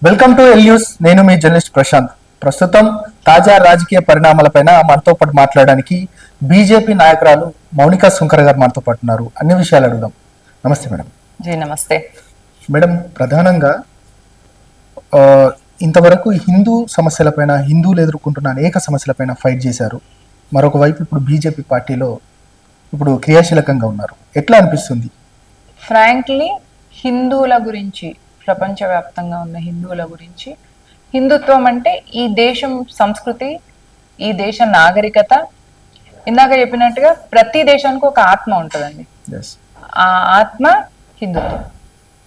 Welcome to L news. నేను మీ journalist Prashanth. ప్రస్తుతం తాజా రాజకీయ పరిణామాలపైన మనతో పాటు మాట్లాడడానికి బీజేపీ నాయకురాలు మౌనికా సుంకర్ గారు మనతో పాటు ఉన్నారు. అన్ని విషయాలు అడుగుదాం. నమస్తే మేడం. జీ నమస్తే మేడం, ప్రధానంగా ఇంతవరకు హిందూ సమస్యలపైన, హిందువులు ఎదుర్కొంటున్న అనేక సమస్యలపైన ఫైట్ చేశారు. మరొక వైపు ఇప్పుడు బీజేపీ పార్టీలో ఇప్పుడు క్రియాశీలకంగా ఉన్నారు. ఎట్లా అనిపిస్తుంది? ఫ్రాంక్లీ హిందువుల గురించి, ప్రపంచవ్యాప్తంగా ఉన్న హిందువుల గురించి, హిందుత్వం అంటే ఈ దేశం సంస్కృతి, ఈ దేశ నాగరికత. ఇందాక చెప్పినట్టుగా ప్రతి దేశానికి ఒక ఆత్మ ఉంటుందండి. ఆ ఆత్మ హిందుత్వం.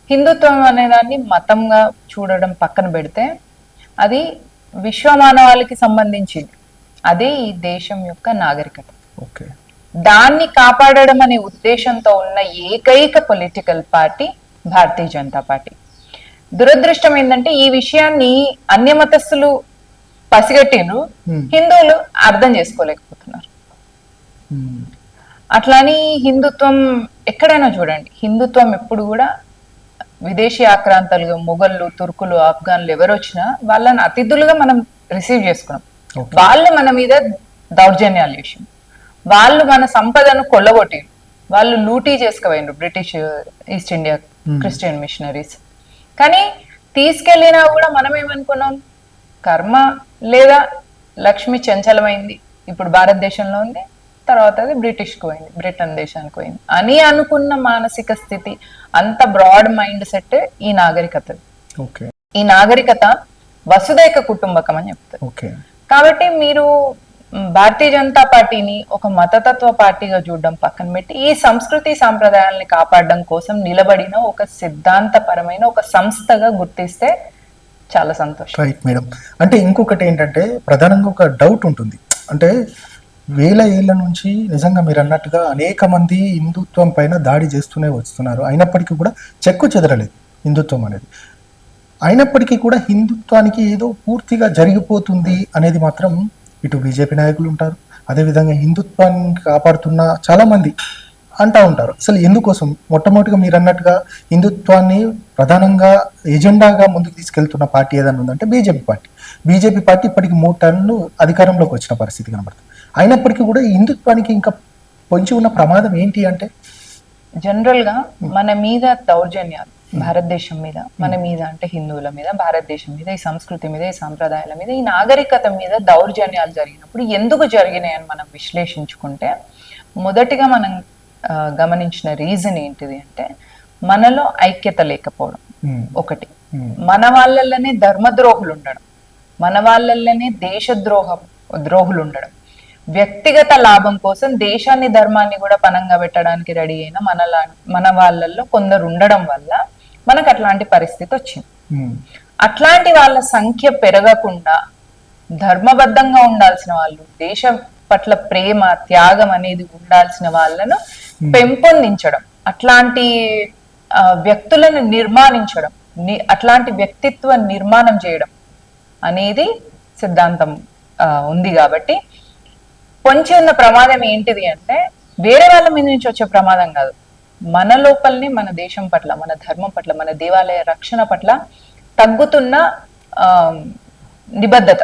హిందుత్వం అనేదాన్ని మతంగా చూడడం పక్కన పెడితే అది విశ్వమానవాళికి సంబంధించింది. అదే ఈ దేశం యొక్క నాగరికత. దాన్ని కాపాడడం అనే ఉద్దేశంతో ఉన్న ఏకైక పొలిటికల్ పార్టీ భారతీయ జనతా పార్టీ. దురదృష్టం ఏంటంటే ఈ విషయాన్ని అన్యమతస్థులు పసిగట్టిండ్రు, హిందువులు అర్థం చేసుకోలేకపోతున్నారు. అట్లాని హిందుత్వం ఎక్కడైనా చూడండి, హిందుత్వం ఎప్పుడు కూడా విదేశీ ఆక్రాంతలుగా మొఘళ్ళు, తుర్కులు, ఆఫ్ఘన్లు ఎవరు వచ్చినా వాళ్ళని అతిథులుగా మనం రిసీవ్ చేసుకున్నాం. వాళ్ళు మన మీద దౌర్జన్యాలు చేసి, వాళ్ళు మన సంపదను కొల్లగొట్టిరు, వాళ్ళు లూటీ చేసుకుపోయినారు British East India Christian missionaries. కానీ తీసుకెళ్ళినా కూడా మనం ఏమనుకున్నాం, కర్మ లేదా లక్ష్మి చంచలమైంది, ఇప్పుడు భారతదేశంలో ఉంది, తర్వాత అది బ్రిటిష్కి పోయింది, బ్రిటన్ దేశానికి పోయింది అని అనుకున్న మానసిక స్థితి, అంత బ్రాడ్ మైండ్ సెట్ ఈ నాగరికత. ఈ నాగరికత వసుదైక కుటుంబకం అని చెప్తారు. కాబట్టి మీరు భారతీయ జనతా పార్టీని ఒక మతతత్వ పార్టీగా చూడడం పక్కన పెట్టి ఈ సంస్కృతి సాంప్రదాయాల్ని కాపాడడం కోసం నిలబడిన ఒక సిద్ధాంతపరమైన ఒక సంస్థగా గుర్తిస్తే చాలా సంతోషం. Right madam. అంటే ఇంకొకటి ఏంటంటే ప్రధానంగా ఒక డౌట్ ఉంటుంది. అంటే వేల ఏళ్ల నుంచి నిజంగా మీరు అన్నట్టుగా అనేక మంది హిందుత్వం పైన దాడి చేస్తూనే వస్తున్నారు. అయినప్పటికీ కూడా చెక్కు చెదరలేదు హిందుత్వం అనేది. అయినప్పటికీ కూడా హిందుత్వానికి ఏదో పూర్తిగా జరిగిపోతుంది అనేది మాత్రం ఇటు బీజేపీ నాయకులు ఉంటారు, అదేవిధంగా హిందుత్వాన్ని కాపాడుతున్న చాలా మంది అంటూ ఉంటారు. అసలు ఎందుకోసం? మొట్టమొదటిగా మీరు అన్నట్టుగా హిందుత్వాన్ని ప్రధానంగా ఎజెండాగా ముందుకు తీసుకెళ్తున్న పార్టీ ఏదైనా ఉందంటే బీజేపీ పార్టీ. బీజేపీ పార్టీ ఇప్పటికి 3 టర్న్లు అధికారంలోకి వచ్చిన పరిస్థితి కనబడుతుంది. అయినప్పటికీ కూడా హిందుత్వానికి ఇంకా పొంచి ఉన్న ప్రమాదం ఏంటి అంటే, జనరల్ గా మన మీద దౌర్జన్యాలు, భారతదేశం మీద, మన మీద అంటే హిందువుల మీద, భారతదేశం మీద, ఈ సంస్కృతి మీద, ఈ సాంప్రదాయాల మీద, ఈ నాగరికత మీద దౌర్జన్యాలు జరిగినప్పుడు ఎందుకు జరిగినాయని మనం విశ్లేషించుకుంటే మొదటిగా మనం గమనించిన రీజన్ ఏంటిది అంటే మనలో ఐక్యత లేకపోవడం ఒకటి, మన వాళ్ళల్లోనే ధర్మద్రోహులు ఉండడం, మన వాళ్ళల్లోనే ద్రోహులు ఉండడం, వ్యక్తిగత లాభం కోసం దేశాన్ని ధర్మాన్ని కూడా పనంగా పెట్టడానికి రెడీ అయిన మన వాళ్ళల్లో కొందరు ఉండడం వల్ల మనకు అట్లాంటి పరిస్థితి వచ్చింది. అట్లాంటి వాళ్ళ సంఖ్య పెరగకుండా ధర్మబద్ధంగా ఉండాల్సిన వాళ్ళు, దేశం పట్ల ప్రేమ, త్యాగం అనేది ఉండాల్సిన వాళ్ళను పెంపొందించడం, అట్లాంటి వ్యక్తులను నిర్మాణించడం, అట్లాంటి వ్యక్తిత్వ నిర్మాణం చేయడం అనేది సిద్ధాంతం ఉంది. కాబట్టి పొంచి ఉన్న ప్రమాదం ఏంటిది అంటే వేరే వాళ్ళ మీద నుంచి వచ్చే ప్రమాదం కాదు, మన లోపలనే మన దేశం పట్ల, మన ధర్మం పట్ల, మన దేవాలయ రక్షణ పట్ల తగ్గుతున్న నిబద్ధత,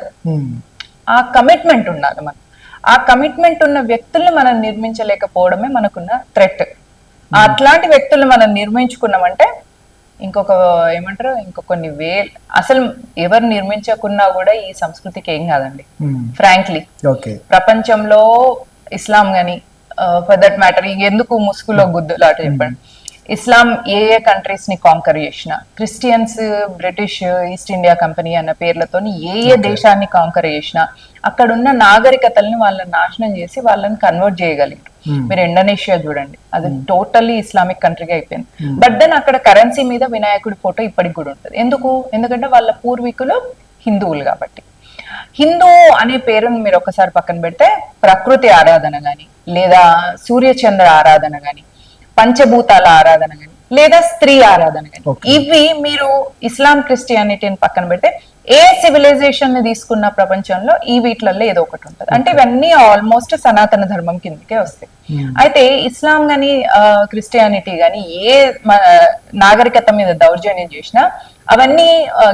ఆ కమిట్మెంట్ ఉండాలి. మనం ఆ కమిట్మెంట్ ఉన్న వ్యక్తుల్ని మనం నిర్మించలేకపోవడమే మనకున్న థ్రెట్. అట్లాంటి వ్యక్తుల్ని మనం నిర్మించుకున్నామంటే కొన్ని వేలు, అసలు ఎవరు నిర్మించకున్నా కూడా ఈ సంస్కృతికి ఏం కాదండి. ఫ్రాంక్లీ ప్రపంచంలో ఇస్లాం గాని, ఫర్ దట్ మ్యాటర్ ఎందుకు ముసుగులో గుద్దులాట చెప్పండి, ఇస్లాం ఏ కంట్రీస్ ని కాంకర్ చేసిన, Christians British East India company అన్న పేర్లతో ఏ దేశాన్ని కాంకర్ చేసినా అక్కడున్న నాగరికతల్ని వాళ్ళని నాశనం చేసి వాళ్ళని కన్వర్ట్ చేయగలిగారు. మీరు ఇండోనేషియా చూడండి, అది టోటల్లీ ఇస్లామిక్ కంట్రీగా అయిపోయింది. బట్ దెన్ అక్కడ కరెన్సీ మీద వినాయకుడి ఫోటో ఇప్పటికి కూడా ఉంటుంది. ఎందుకంటే వాళ్ళ పూర్వీకులు హిందువులు కాబట్టి. హిందూ అనే పేరును మీరు ఒకసారి పక్కన పెడితే ప్రకృతి ఆరాధన గాని, లేదా సూర్యచంద్ర ఆరాధన గాని, పంచభూతాల ఆరాధన గాని, లేదా స్త్రీ ఆరాధన గాని, ఇవి మీరు ఇస్లాం క్రిస్టియానిటీని పక్కన పెడితే ఏ సివిలైజేషన్ ని తీసుకున్న ప్రపంచంలో ఈ వీటిలలో ఏదో ఒకటి ఉంటుంది. అంటే ఇవన్నీ ఆల్మోస్ట్ సనాతన ధర్మం కిందకే వస్తాయి. అయితే ఇస్లాం గాని క్రిస్టియానిటీ గాని ఏ నాగరికత మీద దౌర్జన్యం చేసినా అవన్నీ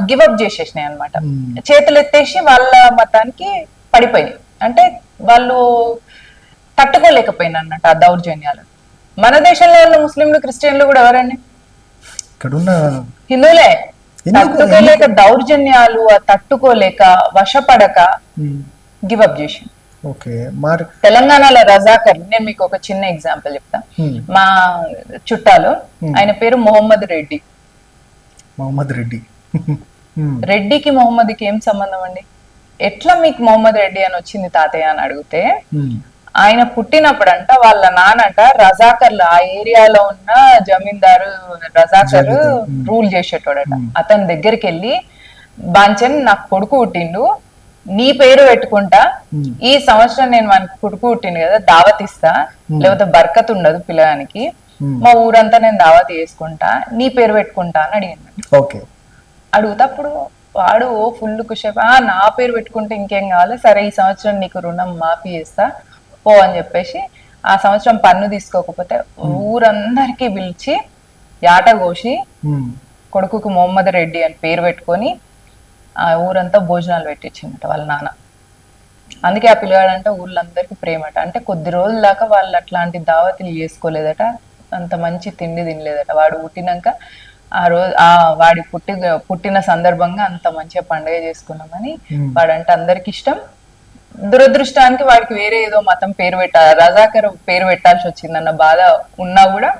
గివ్ అప్ చేసేసినాయి అనమాట. Hmm. చేతులు ఎత్తేసి వాళ్ళ మతానికి పడిపోయినాయి. అంటే వాళ్ళు తట్టుకోలేకపోయినా అన్నట్టు ఆ దౌర్జన్యాలు. మన దేశంలో ఉన్న ముస్లింలు క్రిస్టియన్లు కూడా ఎవరండి? ఇక్కడున్న హిందువులే. ఎందుకు- తట్టుకోలేక దౌర్జన్యాలు తట్టుకోలేక వశపడక Hmm. గివ్ అప్ చేసి ఓకే మరి తెలంగాణలో రజాకర్, నేను మీకు ఒక చిన్న ఎగ్జాంపుల్ చెప్తా. Hmm. మా చుట్టాలు, ఆయన పేరు మొహమ్మద్ రెడ్డి. మహమ్మద్ రెడ్డి. Hmm. రెడ్డికి మొహమ్మద్కి ఏం సంబంధం అండి? ఎట్లా మీకు మొహమ్మద్ రెడ్డి అని వచ్చింది తాతయ్య అని అడిగితే, Hmm. ఆయన పుట్టినప్పుడంట వాళ్ళ నాన్నట రజాకర్లు, ఆ ఏరియాలో ఉన్న జమీందారు రజాకర్ రూల్ చేసేటోడట. అతని దగ్గరికి వెళ్ళి, బాంచన్ నాకు కొడుకు పుట్టిండు, నీ పేరు పెట్టుకుంటా, ఈ సంవత్సరం నేను మనకి కొడుకు పుట్టిండు కదా దావత్ ఇస్తా, లేకపోతే బర్కత్ ఉండదు పిల్లగానికి, మా ఊరంతా నేను దావత్ చేసుకుంటా, నీ పేరు పెట్టుకుంటా అని అడిగింది. ఓకే. అడుగుతప్పుడు వాడు ఓ ఫుల్ కుషేపు, నా పేరు పెట్టుకుంటే ఇంకేం కావాలి, సరే ఈ సంవత్సరం నీకు రుణం మాఫీ చేస్తా పో అని చెప్పేసి, ఆ సంవత్సరం పన్ను తీసుకోకపోతే ఊరందరికీ పిలిచి యాట కోసి Hmm. కొడుకుకు మొహమ్మద్ రెడ్డి అని పేరు పెట్టుకొని ఆ ఊరంతా భోజనాలు పెట్టించిందట వాళ్ళ నాన్న. అందుకే ఆ పిల్లగాడంటే ఊళ్ళందరికీ ప్రేమట. అంటే కొద్ది రోజుల దాకా వాళ్ళు అట్లాంటి దావతులు చేసుకోలేదట, అంత మంచి తిండి తినలేదట. వాడు పుట్టినాక ఆ రోజు వాడి పుట్టిన సందర్భంగా అంత మంచిగా పండుగ చేసుకున్నామని వాడంటే అందరికి ఇష్టం. దురదృష్టానికి వాడికి వేరే ఏదో మతం పేరు రజాకర్ పేరు పెట్టాల్సి వచ్చిందన్న బాధ ఉన్నా కూడా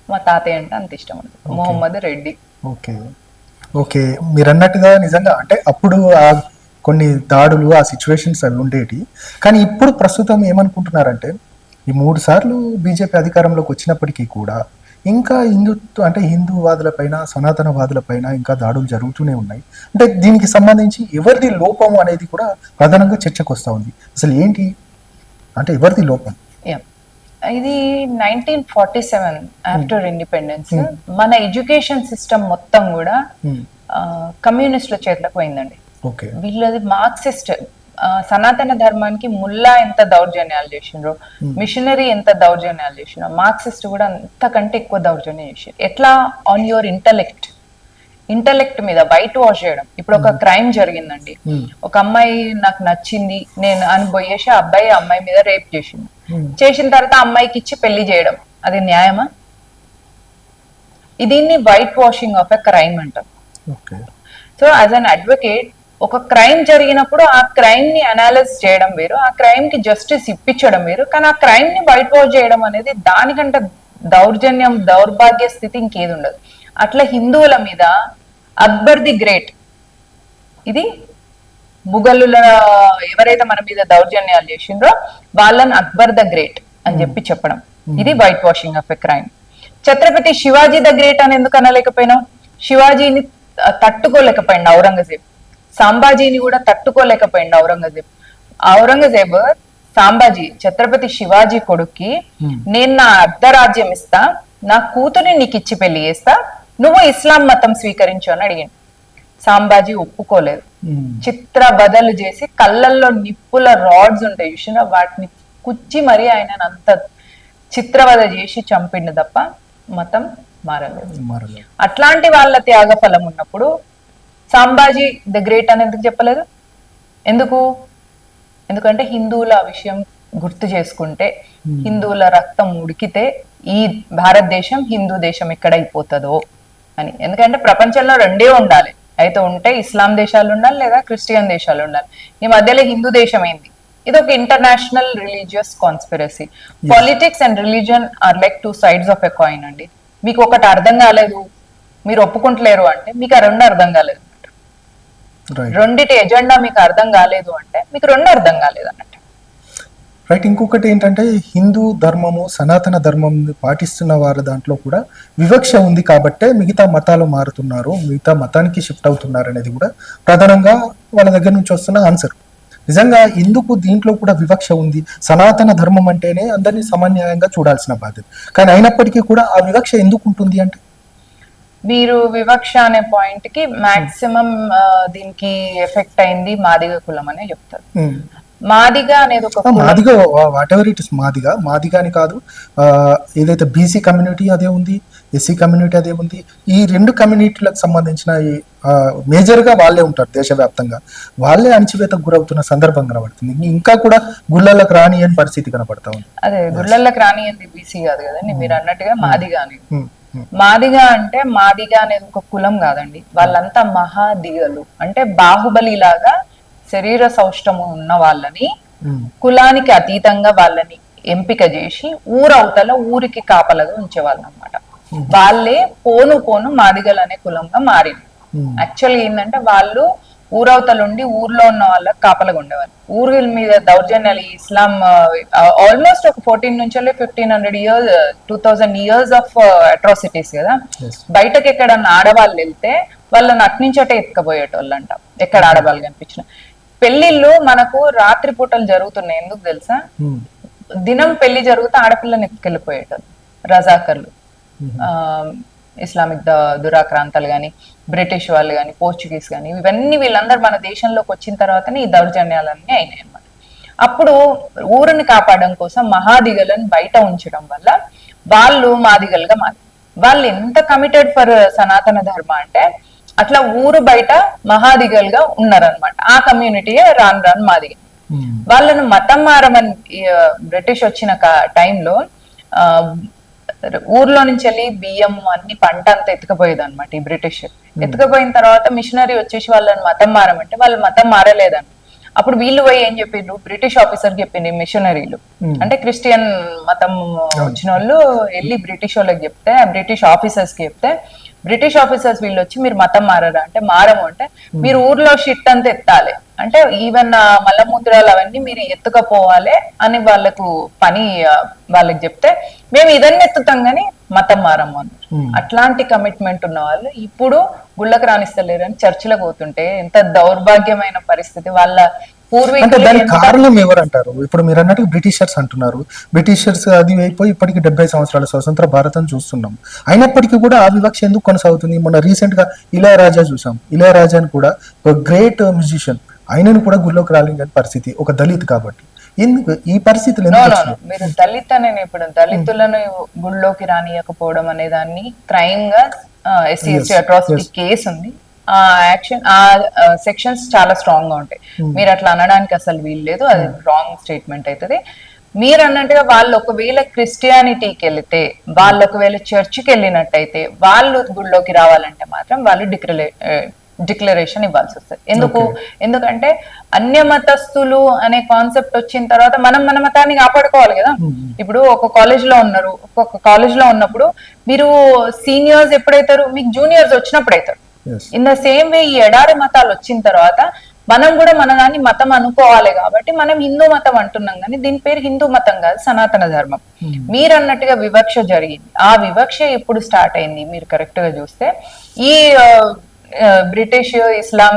మా తాతయ్య అంటే అంత ఇష్టం ఉంటుంది, మొహమ్మద్ రెడ్డి. ఓకే. ఓకే, మీరు అన్నట్టుగా నిజంగా అంటే అప్పుడు ఆ కొన్ని దాడులు, ఆ సిచ్యువేషన్స్ అవి ఉండేటి. కానీ ఇప్పుడు ప్రస్తుతం ఏమనుకుంటున్నారంటే, ఈ 3 సార్లు బీజేపీ అధికారంలోకి వచ్చినప్పటికీ కూడా ఇంకా అంటే హిందూవాదులపైన, సనాతనవాదులపైన ఇంకా దాడులు జరుగుతూనే ఉన్నాయి. అంటే దీనికి సంబంధించి ఎవరిది లోపం అనేది కూడా ప్రధానంగా చర్చకు వస్తూ ఉంది. అసలు ఏంటి అంటే ఎవరిది లోపం? ఇది 1947 ఆఫ్టర్ ఇండిపెండెన్స్ మన ఎడ్యుకేషన్ సిస్టమ్ మొత్తం కూడా కమ్యూనిస్టుల చేతులకు పోయిందండి. ఓకే. వీళ్ళది మార్క్సిస్ట్. సనాతన ధర్మానికి ముల్లా ఎంత దౌర్జన్యాలు చేసిండ్రో, మిషనరీ ఎంత దౌర్జన్యాలు చేసిండ్రో, మార్క్సిస్ట్ కూడా అంతకంటే ఎక్కువ దౌర్జన్యం చేసిండ్రు. ఎట్లా? ఆన్ యువర్ ఇంటలెక్ట్ మీద వైట్ వాష్ చేయడం. ఇప్పుడు ఒక క్రైమ్ జరిగిందండి, ఒక అమ్మాయి నాకు నచ్చింది నేను అని పోయేసి ఆ అమ్మాయి మీద రేప్ చేసింది. చేసిన తర్వాత అమ్మాయికి ఇచ్చి పెళ్లి చేయడం, అది న్యాయమా? దీన్ని white washing of a crime అంటారు. సో యాజ్ అన్ అడ్వకేట్, ఒక క్రైమ్ జరిగినప్పుడు ఆ క్రైమ్ ని అనాలిస్ చేయడం వేరు, ఆ క్రైమ్ కి జస్టిస్ ఇప్పించడం వేరు. కానీ ఆ క్రైమ్ ని వైట్ వాష్ చేయడం అనేది దానికంటే దౌర్జన్యం, దౌర్భాగ్య స్థితి ఇంకేది ఉండదు. అట్లా హిందువుల మీద అక్బర్ ది గ్రేట్, ఇది ముఘలుల ఎవరైతే మన మీద దౌర్జన్యాలు చేసిండ్రో వాళ్ళని అక్బర్ ద గ్రేట్ అని చెప్పడం, ఇది white washing of a crime. Chhatrapati Shivaji the great అని ఎందుకు అనలేకపోయినాం? శివాజీని తట్టుకోలేకపోయింది ఔరంగజేబ్, సాంబాజీని కూడా తట్టుకోలేకపోయింది ఔరంగజేబ్ సాంబాజీ ఛత్రపతి శివాజీ కొడుక్కి, నేను నా అర్ధరాజ్యం ఇస్తా, నా కూతురిని నీకు ఇచ్చి పెళ్లి చేస్తా, నువ్వు ఇస్లాం మతం స్వీకరించు అని అడిగింది. సాంబాజీ ఒప్పుకోలేదు. చిత్ర బదలు చేసి కళ్ళల్లో నిప్పుల రాడ్స్ ఉంటాయి చూసిన, వాటిని కుచ్చి మరీ ఆయన అంత చిత్రవద చేసి చంపిండు తప్ప మతం మారలేదు. అట్లాంటి వాళ్ళ త్యాగ ఫలం ఉన్నప్పుడు సాంబాజీ ద గ్రేట్ అని ఎందుకు చెప్పలేదు? ఎందుకంటే హిందువుల విషయం గుర్తు చేసుకుంటే, హిందువుల రక్తం ఉడికితే ఈ భారతదేశం హిందూ దేశం ఎక్కడైపోతుందో అని. ఎందుకంటే ప్రపంచంలో రెండే ఉండాలి, అయితే ఉంటే ఇస్లాం దేశాలు ఉండాలి లేదా క్రిస్టియన్ దేశాలు ఉండాలి. ఈ మధ్యలో హిందూ దేశం అయింది. ఇది ఒక international religious conspiracy. Politics and religion are like 2 sides of a coin అండి. మీకు ఒకటి అర్థం కాలేదు, మీరు ఒప్పుకుంటలేరు అంటే మీకు ఆ రెండు అర్థం కాలేదు. రెండిటి ఎజెండా మీకు అర్థం కాలేదు అంటే మీకు రెండు అర్థం కాలేదు అన్నట్టు. రైట్. ఇంకొకటి ఏంటంటే హిందూ ధర్మము, సనాతన ధర్మం పాటిస్తున్న వారి దాంట్లో కూడా వివక్ష ఉంది కాబట్టే మిగతా మతాలు మారుతున్నారు, మిగతా మతానికి షిఫ్ట్ అవుతున్నారు అనేది కూడా ప్రధానంగా వాళ్ళ దగ్గర నుంచి వస్తున్న ఆన్సర్. నిజంగా ఎందుకు దీంట్లో కూడా వివక్ష ఉంది? సనాతన ధర్మం అంటేనే అందరినీ సమన్యాయంగా చూడాల్సిన బాధ్యత, కానీ అయినప్పటికీ కూడా ఆ వివక్ష ఎందుకు ఉంటుంది అంటే, మీరు వివక్ష అనే పాయింట్ కి మాక్సిమం దీనికి ఎఫెక్ట్ అయింది మాదిగ కులం అనే చెప్తారు. మాదిగ అనేది ఒక Madiga what ever it is, Madiga అని కాదు, ఏదైతే బీసీ కమ్యూనిటీ అదే ఉంది, ఎస్సీ కమ్యూనిటీ అదేముంది, ఈ రెండు కమ్యూనిటీలకు సంబంధించిన మేజర్గా వాళ్ళే ఉంటారు దేశవ్యాప్తంగా. వాళ్ళే అణచివేతకు గురవుతున్న సందర్భం కనబడుతుంది. ఇంకా కూడా గుళ్ళలకు రాని అని పరిస్థితి కనబడతా ఉంది. అదే గుళ్ళకి రానియంది బీసీ కాదు కదండి, మీరు అన్నట్టుగా మాదిగా అని. మాదిగా అంటే మాదిగా అనేది ఒక కులం కాదండి, వాళ్ళంతా మహాదిగలు. అంటే బాహుబలి లాగా శరీర సౌష్టము ఉన్న వాళ్ళని, కులానికి అతీతంగా వాళ్ళని ఎంపిక చేసి ఊరవతల ఊరికి కాపలగా ఉంచేవాళ్ళు అనమాట. వాళ్ళే పోను పోను మాదిగలు అనే కులంగా మారింది. యాక్చువల్గా ఏంటంటే వాళ్ళు ఊరవతలుండి ఊర్లో ఉన్న వాళ్ళకి కాపలగా ఉండేవాళ్ళు. ఊరి మీద దౌర్జన్యాలు, ఇస్లాం ఆల్మోస్ట్ ఒక 14 నుంచి 1500 ఇయర్స్ 2000 ఇయర్స్ ఆఫ్ అట్రాసిటీస్ కదా. బయటకి ఎక్కడన్నా ఆడవాళ్ళు వెళ్తే వాళ్ళని అట్నుంచటే ఎత్తుకపోయేటోళ్ళంట, ఎక్కడ ఆడవాళ్ళు కనిపించిన. పెళ్లిళ్ళు మనకు రాత్రి పూటలు జరుగుతున్నాయి, ఎందుకు తెలుసా? దినం పెళ్లి జరుగుతూ ఆడపిల్లని ఎత్తుకెళ్ళిపోయేటోళ్ళు రజాకర్లు. ఇస్లామిక్ దురాక్రాంతాలు కానీ, బ్రిటిష్ వాళ్ళు కానీ, పోర్చుగీస్ కానీ, ఇవన్నీ వీళ్ళందరూ మన దేశంలోకి వచ్చిన తర్వాతనే ఈ దౌర్జన్యాలన్నీ అయినాయి అన్నమాట. అప్పుడు ఊరిని కాపాడడం కోసం మహాదిగలను బయట ఉంచడం వల్ల వాళ్ళు మాదిగలుగా మారి, వాళ్ళు ఎంత కమిటెడ్ ఫర్ సనాతన ధర్మ అంటే అట్లా ఊరు బయట మహాదిగలుగా ఉన్నారనమాట. ఆ కమ్యూనిటీయే రాను రాను మాదిగ. వాళ్ళను మతం మారమని బ్రిటిష్ వచ్చిన టైంలో ఊర్లో నుంచి వెళ్ళి బియ్యం అన్ని పంట అంతా ఎత్తుకపోయేది అనమాట ఈ బ్రిటిష్. ఎత్తుకపోయిన తర్వాత మిషనరీ వచ్చేసి వాళ్ళని మతం మారమంటే వాళ్ళు మతం మారలేదండి. అప్పుడు వీళ్ళు పోయి ఏం చెప్పిండ్రు, బ్రిటిష్ ఆఫీసర్ చెప్పింది మిషనరీలు, అంటే క్రిస్టియన్ మతం వచ్చిన వాళ్ళు వెళ్ళి బ్రిటిష్ వాళ్ళకి చెప్తే, బ్రిటిష్ ఆఫీసర్స్ కి చెప్తే, బ్రిటిష్ ఆఫీసర్స్ వీళ్ళు వచ్చి మీరు మతం మారరా అంటే మారము అంటే, మీరు ఊర్లో షిట్ అంతా ఎత్తాలి, అంటే ఈవెన్ మలమూత్రాలు అవన్నీ మీరు ఎత్తుకపోవాలి అని వాళ్ళకు పని వాళ్ళకి చెప్తే, మేము ఇదన్నీ ఎత్తుతాం కానీ మతం మారము అని. అట్లాంటి కమిట్మెంట్ ఉన్న వాళ్ళు ఇప్పుడు గుళ్ళకు రాణిస్తలేరని చర్చిలకు పోతుంటే ఎంత దౌర్భాగ్యమైన పరిస్థితి. వాళ్ళ అంటే దానికి కారణం ఎవరంటారు? ఇప్పుడు మీరు అన్నట్టు బ్రిటిషర్స్ అంటున్నారు. బ్రిటిషర్స్ అది అయిపోయి ఇప్పటికి 70 సంవత్సరాల స్వతంత్ర భారతం చూస్తున్నాం. అయినప్పటికీ కూడా ఆ వివక్ష ఎందుకు కొనసాగుతుంది? మొన్న రీసెంట్ గా ఇళయరాజా చూసాం. ఇళయరాజాని కూడా ఒక గ్రేట్ మ్యూజిషియన్, ఆయనను కూడా గుళ్ళోకి రాలేని పరిస్థితి, ఒక దళిత్ కాబట్టి. ఎందుకు ఈ పరిస్థితులు? మీరు దళిత్ అనే ఇప్పుడు దళితులను గుళ్ళోకి రానియకపోవడం అనే దాన్ని క్రైమ్ గా ఎస్సీ ఎస్టీ అట్రాసిటీ కేసు ఉంది. ఆ యాక్షన్, ఆ సెక్షన్స్ చాలా స్ట్రాంగ్ గా ఉంటాయి. మీరు అట్లా అనడానికి అసలు వీలు లేదు, అది రాంగ్ స్టేట్మెంట్ అవుతుంది. మీరు అన్నట్టుగా వాళ్ళు ఒకవేళ క్రిస్టియానిటీకి వెళితే, వాళ్ళు ఒకవేళ చర్చికి వెళ్ళినట్టయితే, వాళ్ళు గుళ్ళోకి రావాలంటే మాత్రం వాళ్ళు డిక్లరేషన్ ఇవ్వాల్సి వస్తుంది. ఎందుకంటే అన్య మతస్థులు అనే కాన్సెప్ట్ వచ్చిన తర్వాత మనం మన మతాన్ని కాపాడుకోవాలి కదా. ఇప్పుడు ఒక కాలేజ్ లో ఉన్నారు, ఒక్కొక్క కాలేజ్ లో ఉన్నప్పుడు మీరు సీనియర్స్ ఎప్పుడైతారు, మీకు జూనియర్స్ వచ్చినప్పుడు అవుతారు. ఇన్ ద సేమ్ వే ఈ ఎడారి మతాలు వచ్చిన తర్వాత మనం కూడా మన దాన్ని మతం అనుకోవాలి. కాబట్టి మనం హిందూ మతం అంటున్నాం, కానీ దీని పేరు హిందూ మతం కాదు, సనాతన ధర్మం. మీరు అన్నట్టుగా వివక్ష జరిగింది. ఆ వివక్ష ఎప్పుడు స్టార్ట్ అయింది మీరు కరెక్ట్ గా చూస్తే, ఈ బ్రిటిష్ ఇస్లాం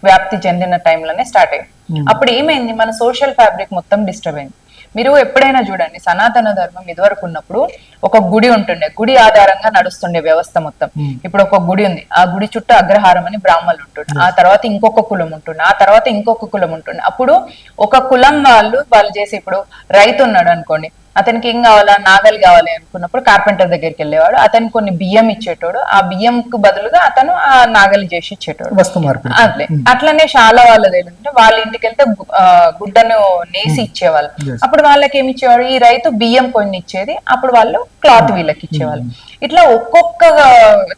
వ్యాప్తి చెందిన టైంలోనే స్టార్ట్ అయింది. అప్పుడు ఏమైంది, మన సోషల్ ఫ్యాబ్రిక్ మొత్తం డిస్టర్బ్ అయింది. మీరు ఎప్పుడైనా చూడండి, సనాతన ధర్మం ఇదివరకు ఉన్నప్పుడు ఒక గుడి ఉంటుండే, గుడి ఆధారంగా నడుస్తుండే వ్యవస్థ మొత్తం. ఇప్పుడు ఒక గుడి ఉంది, ఆ గుడి చుట్టూ అగ్రహారం అని బ్రాహ్మణులు ఉంటుండే, ఆ తర్వాత ఇంకొక కులం ఉంటుండే, ఆ తర్వాత ఇంకొక కులం ఉంటుండే. అప్పుడు ఒక కులం వాళ్ళు చేసి, ఇప్పుడు రైతు ఉన్నాడు అనుకోండి, అతనికి ఏం కావాలా, నాగలి కావాలి అనుకున్నప్పుడు కార్పెంటర్ దగ్గరికి వెళ్ళేవాడు, అతనికి కొన్ని బియ్యం ఇచ్చేటోడు, ఆ బియ్యం కు బదులుగా అతను ఆ నాగలి చేసి ఇచ్చేటోడు. అట్లే అట్లనే చాలా వాళ్ళది ఏంటంటే, వాళ్ళ ఇంటికి వెళ్తే గుడ్డను నేసి ఇచ్చేవాళ్ళు. అప్పుడు వాళ్ళకి ఏమి ఇచ్చేవాడు, ఈ రైతు బియ్యం కొన్ని ఇచ్చేది, అప్పుడు వాళ్ళు క్లాత్ వీళ్ళకి ఇచ్చేవాళ్ళు. ఇట్లా ఒక్కొక్క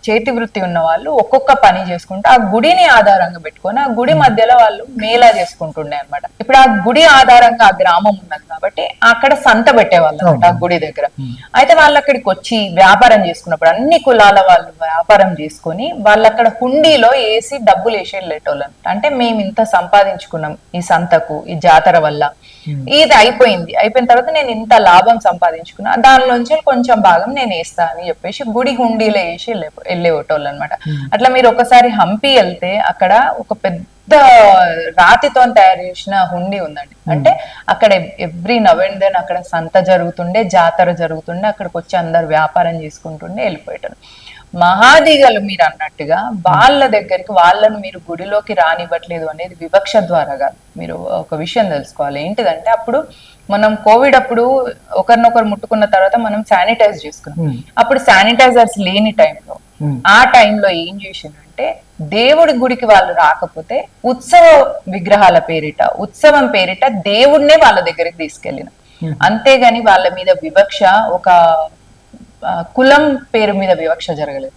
చేతి వృత్తి ఉన్న వాళ్ళు ఒక్కొక్క పని చేసుకుంటూ ఆ గుడిని ఆధారంగా పెట్టుకొని ఆ గుడి మధ్యలో వాళ్ళు మేళా చేసుకుంటుండే అనమాట. ఇప్పుడు ఆ గుడి ఆధారంగా ఆ గ్రామం ఉన్నది కాబట్టి అక్కడ సంత పెట్టేవాళ్ళు ఆ గుడి దగ్గర. అయితే వాళ్ళు అక్కడికి వచ్చి వ్యాపారం చేసుకున్నప్పుడు అన్ని కులాల వాళ్ళు వ్యాపారం చేసుకొని వాళ్ళు అక్కడ హుండీలో వేసి డబ్బులు వేసి వెళ్ళేటోళ్ళు. అంటే మేము ఇంత సంపాదించుకున్నాం ఈ సంతకు, ఈ జాతర వల్ల, ఇది అయిపోయిన తర్వాత నేను ఇంత లాభం సంపాదించుకున్నా, దానిలోంచి కొంచెం భాగం నేను వేస్తా అని చెప్పేసి గుడి హుండీలో వేసి వెళ్ళేటోళ్ళు అనమాట. అట్లా మీరు ఒకసారి హంపి వెళ్తే అక్కడ ఒక పెద్ద రాతితో తయారు చేసిన హుండీ ఉందండి. అంటే అక్కడ ఎవ్రీ నవండర్ అక్కడ సంత జరుగుతుండే, జాతర జరుగుతుండే, అక్కడికి వచ్చి అందరు వ్యాపారం చేసుకుంటుండే వెళ్ళిపోయేటోళ్ళు. మహాదిగలు మీరు అన్నట్టుగా వాళ్ళ దగ్గరికి వాళ్ళను మీరు గుడిలోకి రానివ్వట్లేదు అనేది వివక్ష ద్వారా కాదు. మీరు ఒక విషయం తెలుసుకోవాలి ఏంటిదంటే, అప్పుడు మనం కోవిడ్ అప్పుడు ఒకరినొకరు ముట్టుకున్న తర్వాత మనం శానిటైజ్ చేసుకున్నాం. అప్పుడు శానిటైజర్స్ లేని టైంలో ఆ టైంలో ఏం చేసిందంటే, దేవుడి గుడికి వాళ్ళు రాకపోతే ఉత్సవ విగ్రహాల పేరిట, ఉత్సవం పేరిట దేవుడినే వాళ్ళ దగ్గరికి తీసుకెళ్ళిన. అంతేగాని వాళ్ళ మీద వివక్ష, ఒక కులం పేరు మీద వివక్ష జరగలేదు.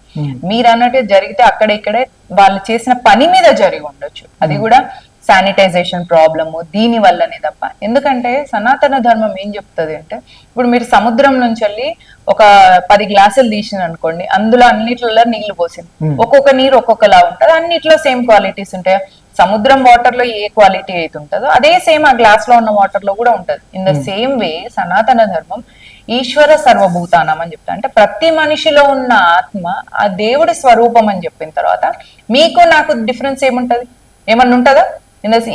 మీరు అన్నట్టు జరిగితే అక్కడ ఇక్కడే వాళ్ళు చేసిన పని మీద జరిగి ఉండొచ్చు. అది కూడా శానిటైజేషన్ ప్రాబ్లము దీని వల్లనే తప్ప. ఎందుకంటే సనాతన ధర్మం ఏం చెప్తుంది అంటే, ఇప్పుడు మీరు సముద్రం నుంచి వెళ్ళి ఒక 10 గ్లాసులు తీసిన అనుకోండి, అందులో అన్నిట్లలో నీళ్లు పోసింది, ఒక్కొక్క నీరు ఒక్కొక్కలా ఉంటది, అన్నిట్లో సేమ్ క్వాలిటీస్ ఉంటాయి. సముద్రం వాటర్ లో ఏ క్వాలిటీ అయితే ఉంటుందో అదే సేమ్ ఆ గ్లాస్ లో ఉన్న వాటర్ లో కూడా ఉంటది. ఇన్ ద సేమ్ వే సనాతన ధర్మం ఈశ్వర సర్వభూతానం అని చెప్తా. అంటే ప్రతి మనిషిలో ఉన్న ఆత్మ ఆ దేవుడి స్వరూపం అని చెప్పిన తర్వాత మీకు నాకు డిఫరెన్స్ ఏముంటది? ఏమన్నా ఉంటదా?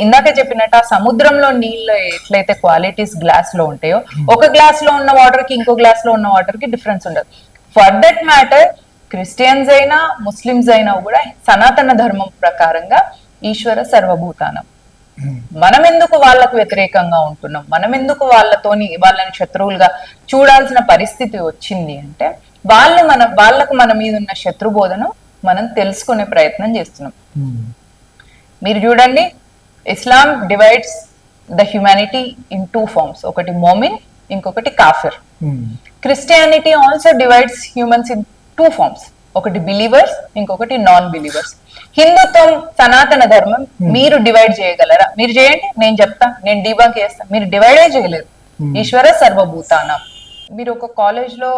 ఇందాకే చెప్పినట్టు ఆ సముద్రంలో నీళ్ళు ఎట్లయితే క్వాలిటీస్ గ్లాస్ లో ఉంటాయో, ఒక గ్లాస్ లో ఉన్న వాటర్ కి ఇంకో గ్లాస్ లో ఉన్న వాటర్ కి డిఫరెన్స్ ఉండదు. ఫర్ దట్ మ్యాటర్ క్రిస్టియన్స్ అయినా ముస్లిమ్స్ అయినా కూడా సనాతన ధర్మం ప్రకారంగా ఈశ్వర సర్వభూతానం. మనం ఎందుకు వాళ్ళకు వ్యతిరేకంగా ఉంటున్నాం, మనం ఎందుకు వాళ్ళని శత్రువులుగా చూడాల్సిన పరిస్థితి వచ్చింది అంటే, వాళ్ళకు మన మీద ఉన్న శత్రుబోధను మనం తెలుసుకునే ప్రయత్నం చేస్తున్నాం. మీరు చూడండి, Islam divides the humanity in 2 forms, ఒకటి మోమిన్, ఇంకొకటి కాఫిర్. Christianity also divides humans in 2 forms, ఒకటి బిలీవర్స్, ఇంకొకటి నాన్ బిలీవర్స్. హిందుత్వం, సనాతన ధర్మం మీరు డివైడ్ చేయగలరా? మీరు చేయండి, నేను చెప్తా, నేను డిబంక్ చేస్తా. మీరు డివైడే చేయలేరు. ఈశ్వర సర్వభూతానం. మీరు ఒక కాలేజ్ లో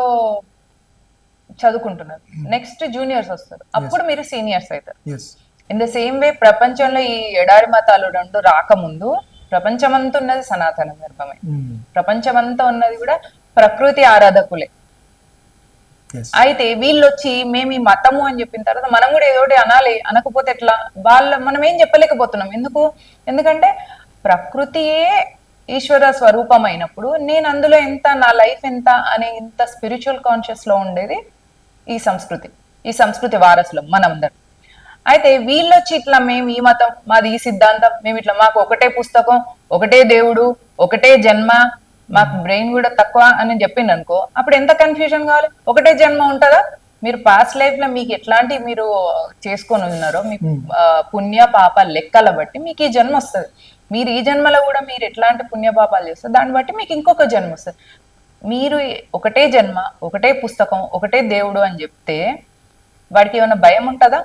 చదువుకుంటున్నారు, నెక్స్ట్ జూనియర్స్ వస్తారు, అప్పుడు మీరు సీనియర్స్ అవుతారు. ఇన్ ద సేమ్ వే ప్రపంచంలో ఈ ఎడారి మతాలు రెండు రాకముందు ప్రపంచమంతా ఉన్నది సనాతన ధర్మమే. ప్రపంచమంతా ఉన్నది కూడా ప్రకృతి ఆరాధకులే. అయితే వీళ్ళు వచ్చి మేము ఈ మతము అని చెప్పిన తర్వాత మనం కూడా ఏదోటి అనాలి, అనకపోతే ఎట్లా? మనం ఏం చెప్పలేకపోతున్నాం. ఎందుకంటే ప్రకృతియే ఈశ్వర స్వరూపం అయినప్పుడు నేను అందులో ఎంత, నా లైఫ్ ఎంత అనే ఇంత స్పిరిచువల్ కాన్షియస్ లో ఉండేది ఈ సంస్కృతి వారసులం మనందరం. అయితే వీళ్ళు వచ్చి ఇట్లా మేము ఈ మతం, మాది ఈ సిద్ధాంతం, మేము ఇట్లా, మాకు ఒకటే పుస్తకం, ఒకటే దేవుడు, ఒకటే జన్మ, మాకు బ్రెయిన్ కూడా తక్కువ అని చెప్పింది అనుకో, అప్పుడు ఎంత కన్ఫ్యూజన్ కావాలి? ఒకటే జన్మ ఉంటుందా? మీరు పాస్ట్ లైఫ్ లో మీకు ఎట్లాంటి మీరు చేసుకొని ఉన్నారో మీ పుణ్య పాప లెక్కల బట్టి మీకు ఈ జన్మ వస్తుంది. మీరు ఈ జన్మలో కూడా మీరు ఎట్లాంటి పుణ్య పాపాలు చేస్తారు, దాన్ని బట్టి మీకు ఇంకొక జన్మ వస్తుంది. మీరు ఒకటే జన్మ, ఒకటే పుస్తకం, ఒకటే దేవుడు అని చెప్తే వాడికి ఏమైనా భయం ఉంటుందా?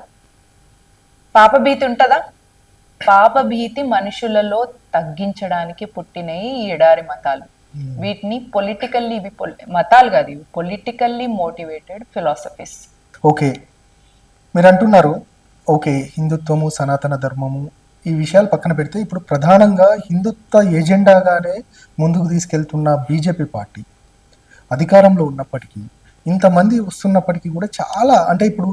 పాపభీతి ఉంటుందా? పాపభీతి మనుషులలో తగ్గించడానికి పుట్టినవి ఈ ఎడారి మతాలు. వీటిని పొలిటికల్లీ, మతాలు కాదు, ఇవి పొలిటికల్లీ మోటివేటెడ్ ఫిలాసఫీస్. ఓకే, మీరు అంటున్నారు ఓకే హిందుత్వము, సనాతన ధర్మము, ఈ విషయాలు పక్కన పెడితే ఇప్పుడు ప్రధానంగా హిందుత్వ ఎజెండాగానే ముందుకు తీసుకెళ్తున్న బీజేపీ పార్టీ అధికారంలో ఉన్నప్పటికీ, ఇంతమంది వస్తున్నప్పటికీ కూడా చాలా, అంటే ఇప్పుడు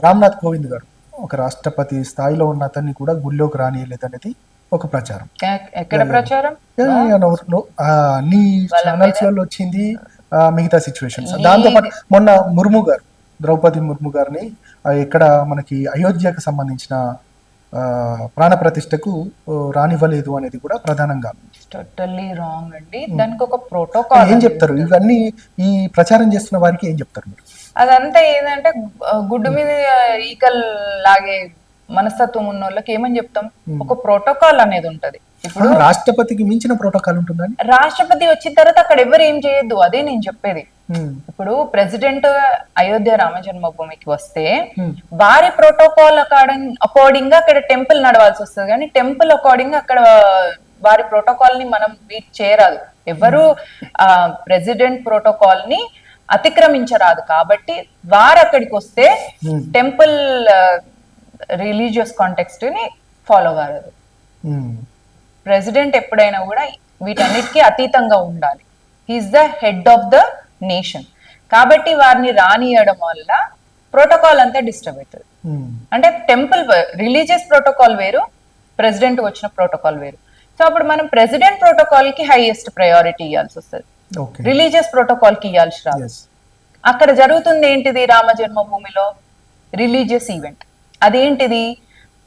రామ్నాథ్ కోవింద్ గారు ఒక రాష్ట్రపతి స్థాయిలో ఉన్న అతన్ని కూడా గుళ్ళోకి రానియలేదు అనేది ఒక ప్రచారం. ఎక్కడ ప్రచారం? అన్ని ఛానల్స్ లో వచ్చింది, మిగతా సిచ్యువేషన్స్. దాంతోపాటు మొన్న ముర్ము గారు, ద్రౌపది ముర్ము గారిని ఇక్కడ మనకి అయోధ్యకు సంబంధించిన ప్రాణ ప్రతిష్టకు రానివ్వలేదు అనేది కూడా ప్రధానంగా టోటల్లీ రాంగ్ అండి. దానికి ఒక ప్రోటోకాల్. ఏం చెప్తారు ఇవన్నీ ఈ ప్రచారం చేస్తున్న వారికి? ఏం చెప్తారు మీరు? అదంతా ఏంటంటే గుడ్డు మీద ఈకల్ లాగే మనస్తత్వం ఉన్న వాళ్ళకి ఏమని చెప్తాం, ఒక ప్రోటోకాల్ అనేది ఉంటది. ఇప్పుడు రాష్ట్రపతికి మించిన ప్రోటోకాల్ ఉంటుందని, రాష్ట్రపతి వచ్చిన తర్వాత అక్కడ ఎవరు ఏం చేయొద్దు, అదే నేను చెప్పేది. ఇప్పుడు ప్రెసిడెంట్ అయోధ్య రామ జన్మభూమికి వస్తే వారి ప్రోటోకాల్ అకార్డింగ్ గా అక్కడ టెంపుల్ నడవాల్సి వస్తుంది, కానీ టెంపుల్ అకార్డింగ్ అక్కడ వారి ప్రోటోకాల్ ని మనం బీట్ చేయరాదు. ఎవరు ఆ ప్రెసిడెంట్ ప్రోటోకాల్ ని అతిక్రమించరాదు. కాబట్టి వారు అక్కడికి వస్తే టెంపుల్ రిలీజియస్ కాంటెక్స్ట్ ని ఫాలో కాదు. ప్రెసిడెంట్ ఎప్పుడైనా కూడా వీటన్నిటికీ అతీతంగా ఉండాలి. He is the head of the nation. కాబట్టి వారిని రానియడం వల్ల ప్రోటోకాల్ అంతా డిస్టర్బ్ అవుతుంది. అంటే టెంపుల్ రిలీజియస్ ప్రోటోకాల్ వేరు, ప్రెసిడెంట్ వచ్చిన ప్రోటోకాల్ వేరు. సో అప్పుడు మనం ప్రెసిడెంట్ ప్రోటోకాల్ కి హైయెస్ట్ ప్రయారిటీ ఇవ్వాల్సి వస్తుంది, రిలీజియస్ ప్రోటోకాల్ కి ఇవ్వాల్సి రాదు. అక్కడ జరుగుతుంది ఏంటిది రామ జన్మభూమిలో? Religious event. అదేంటిది?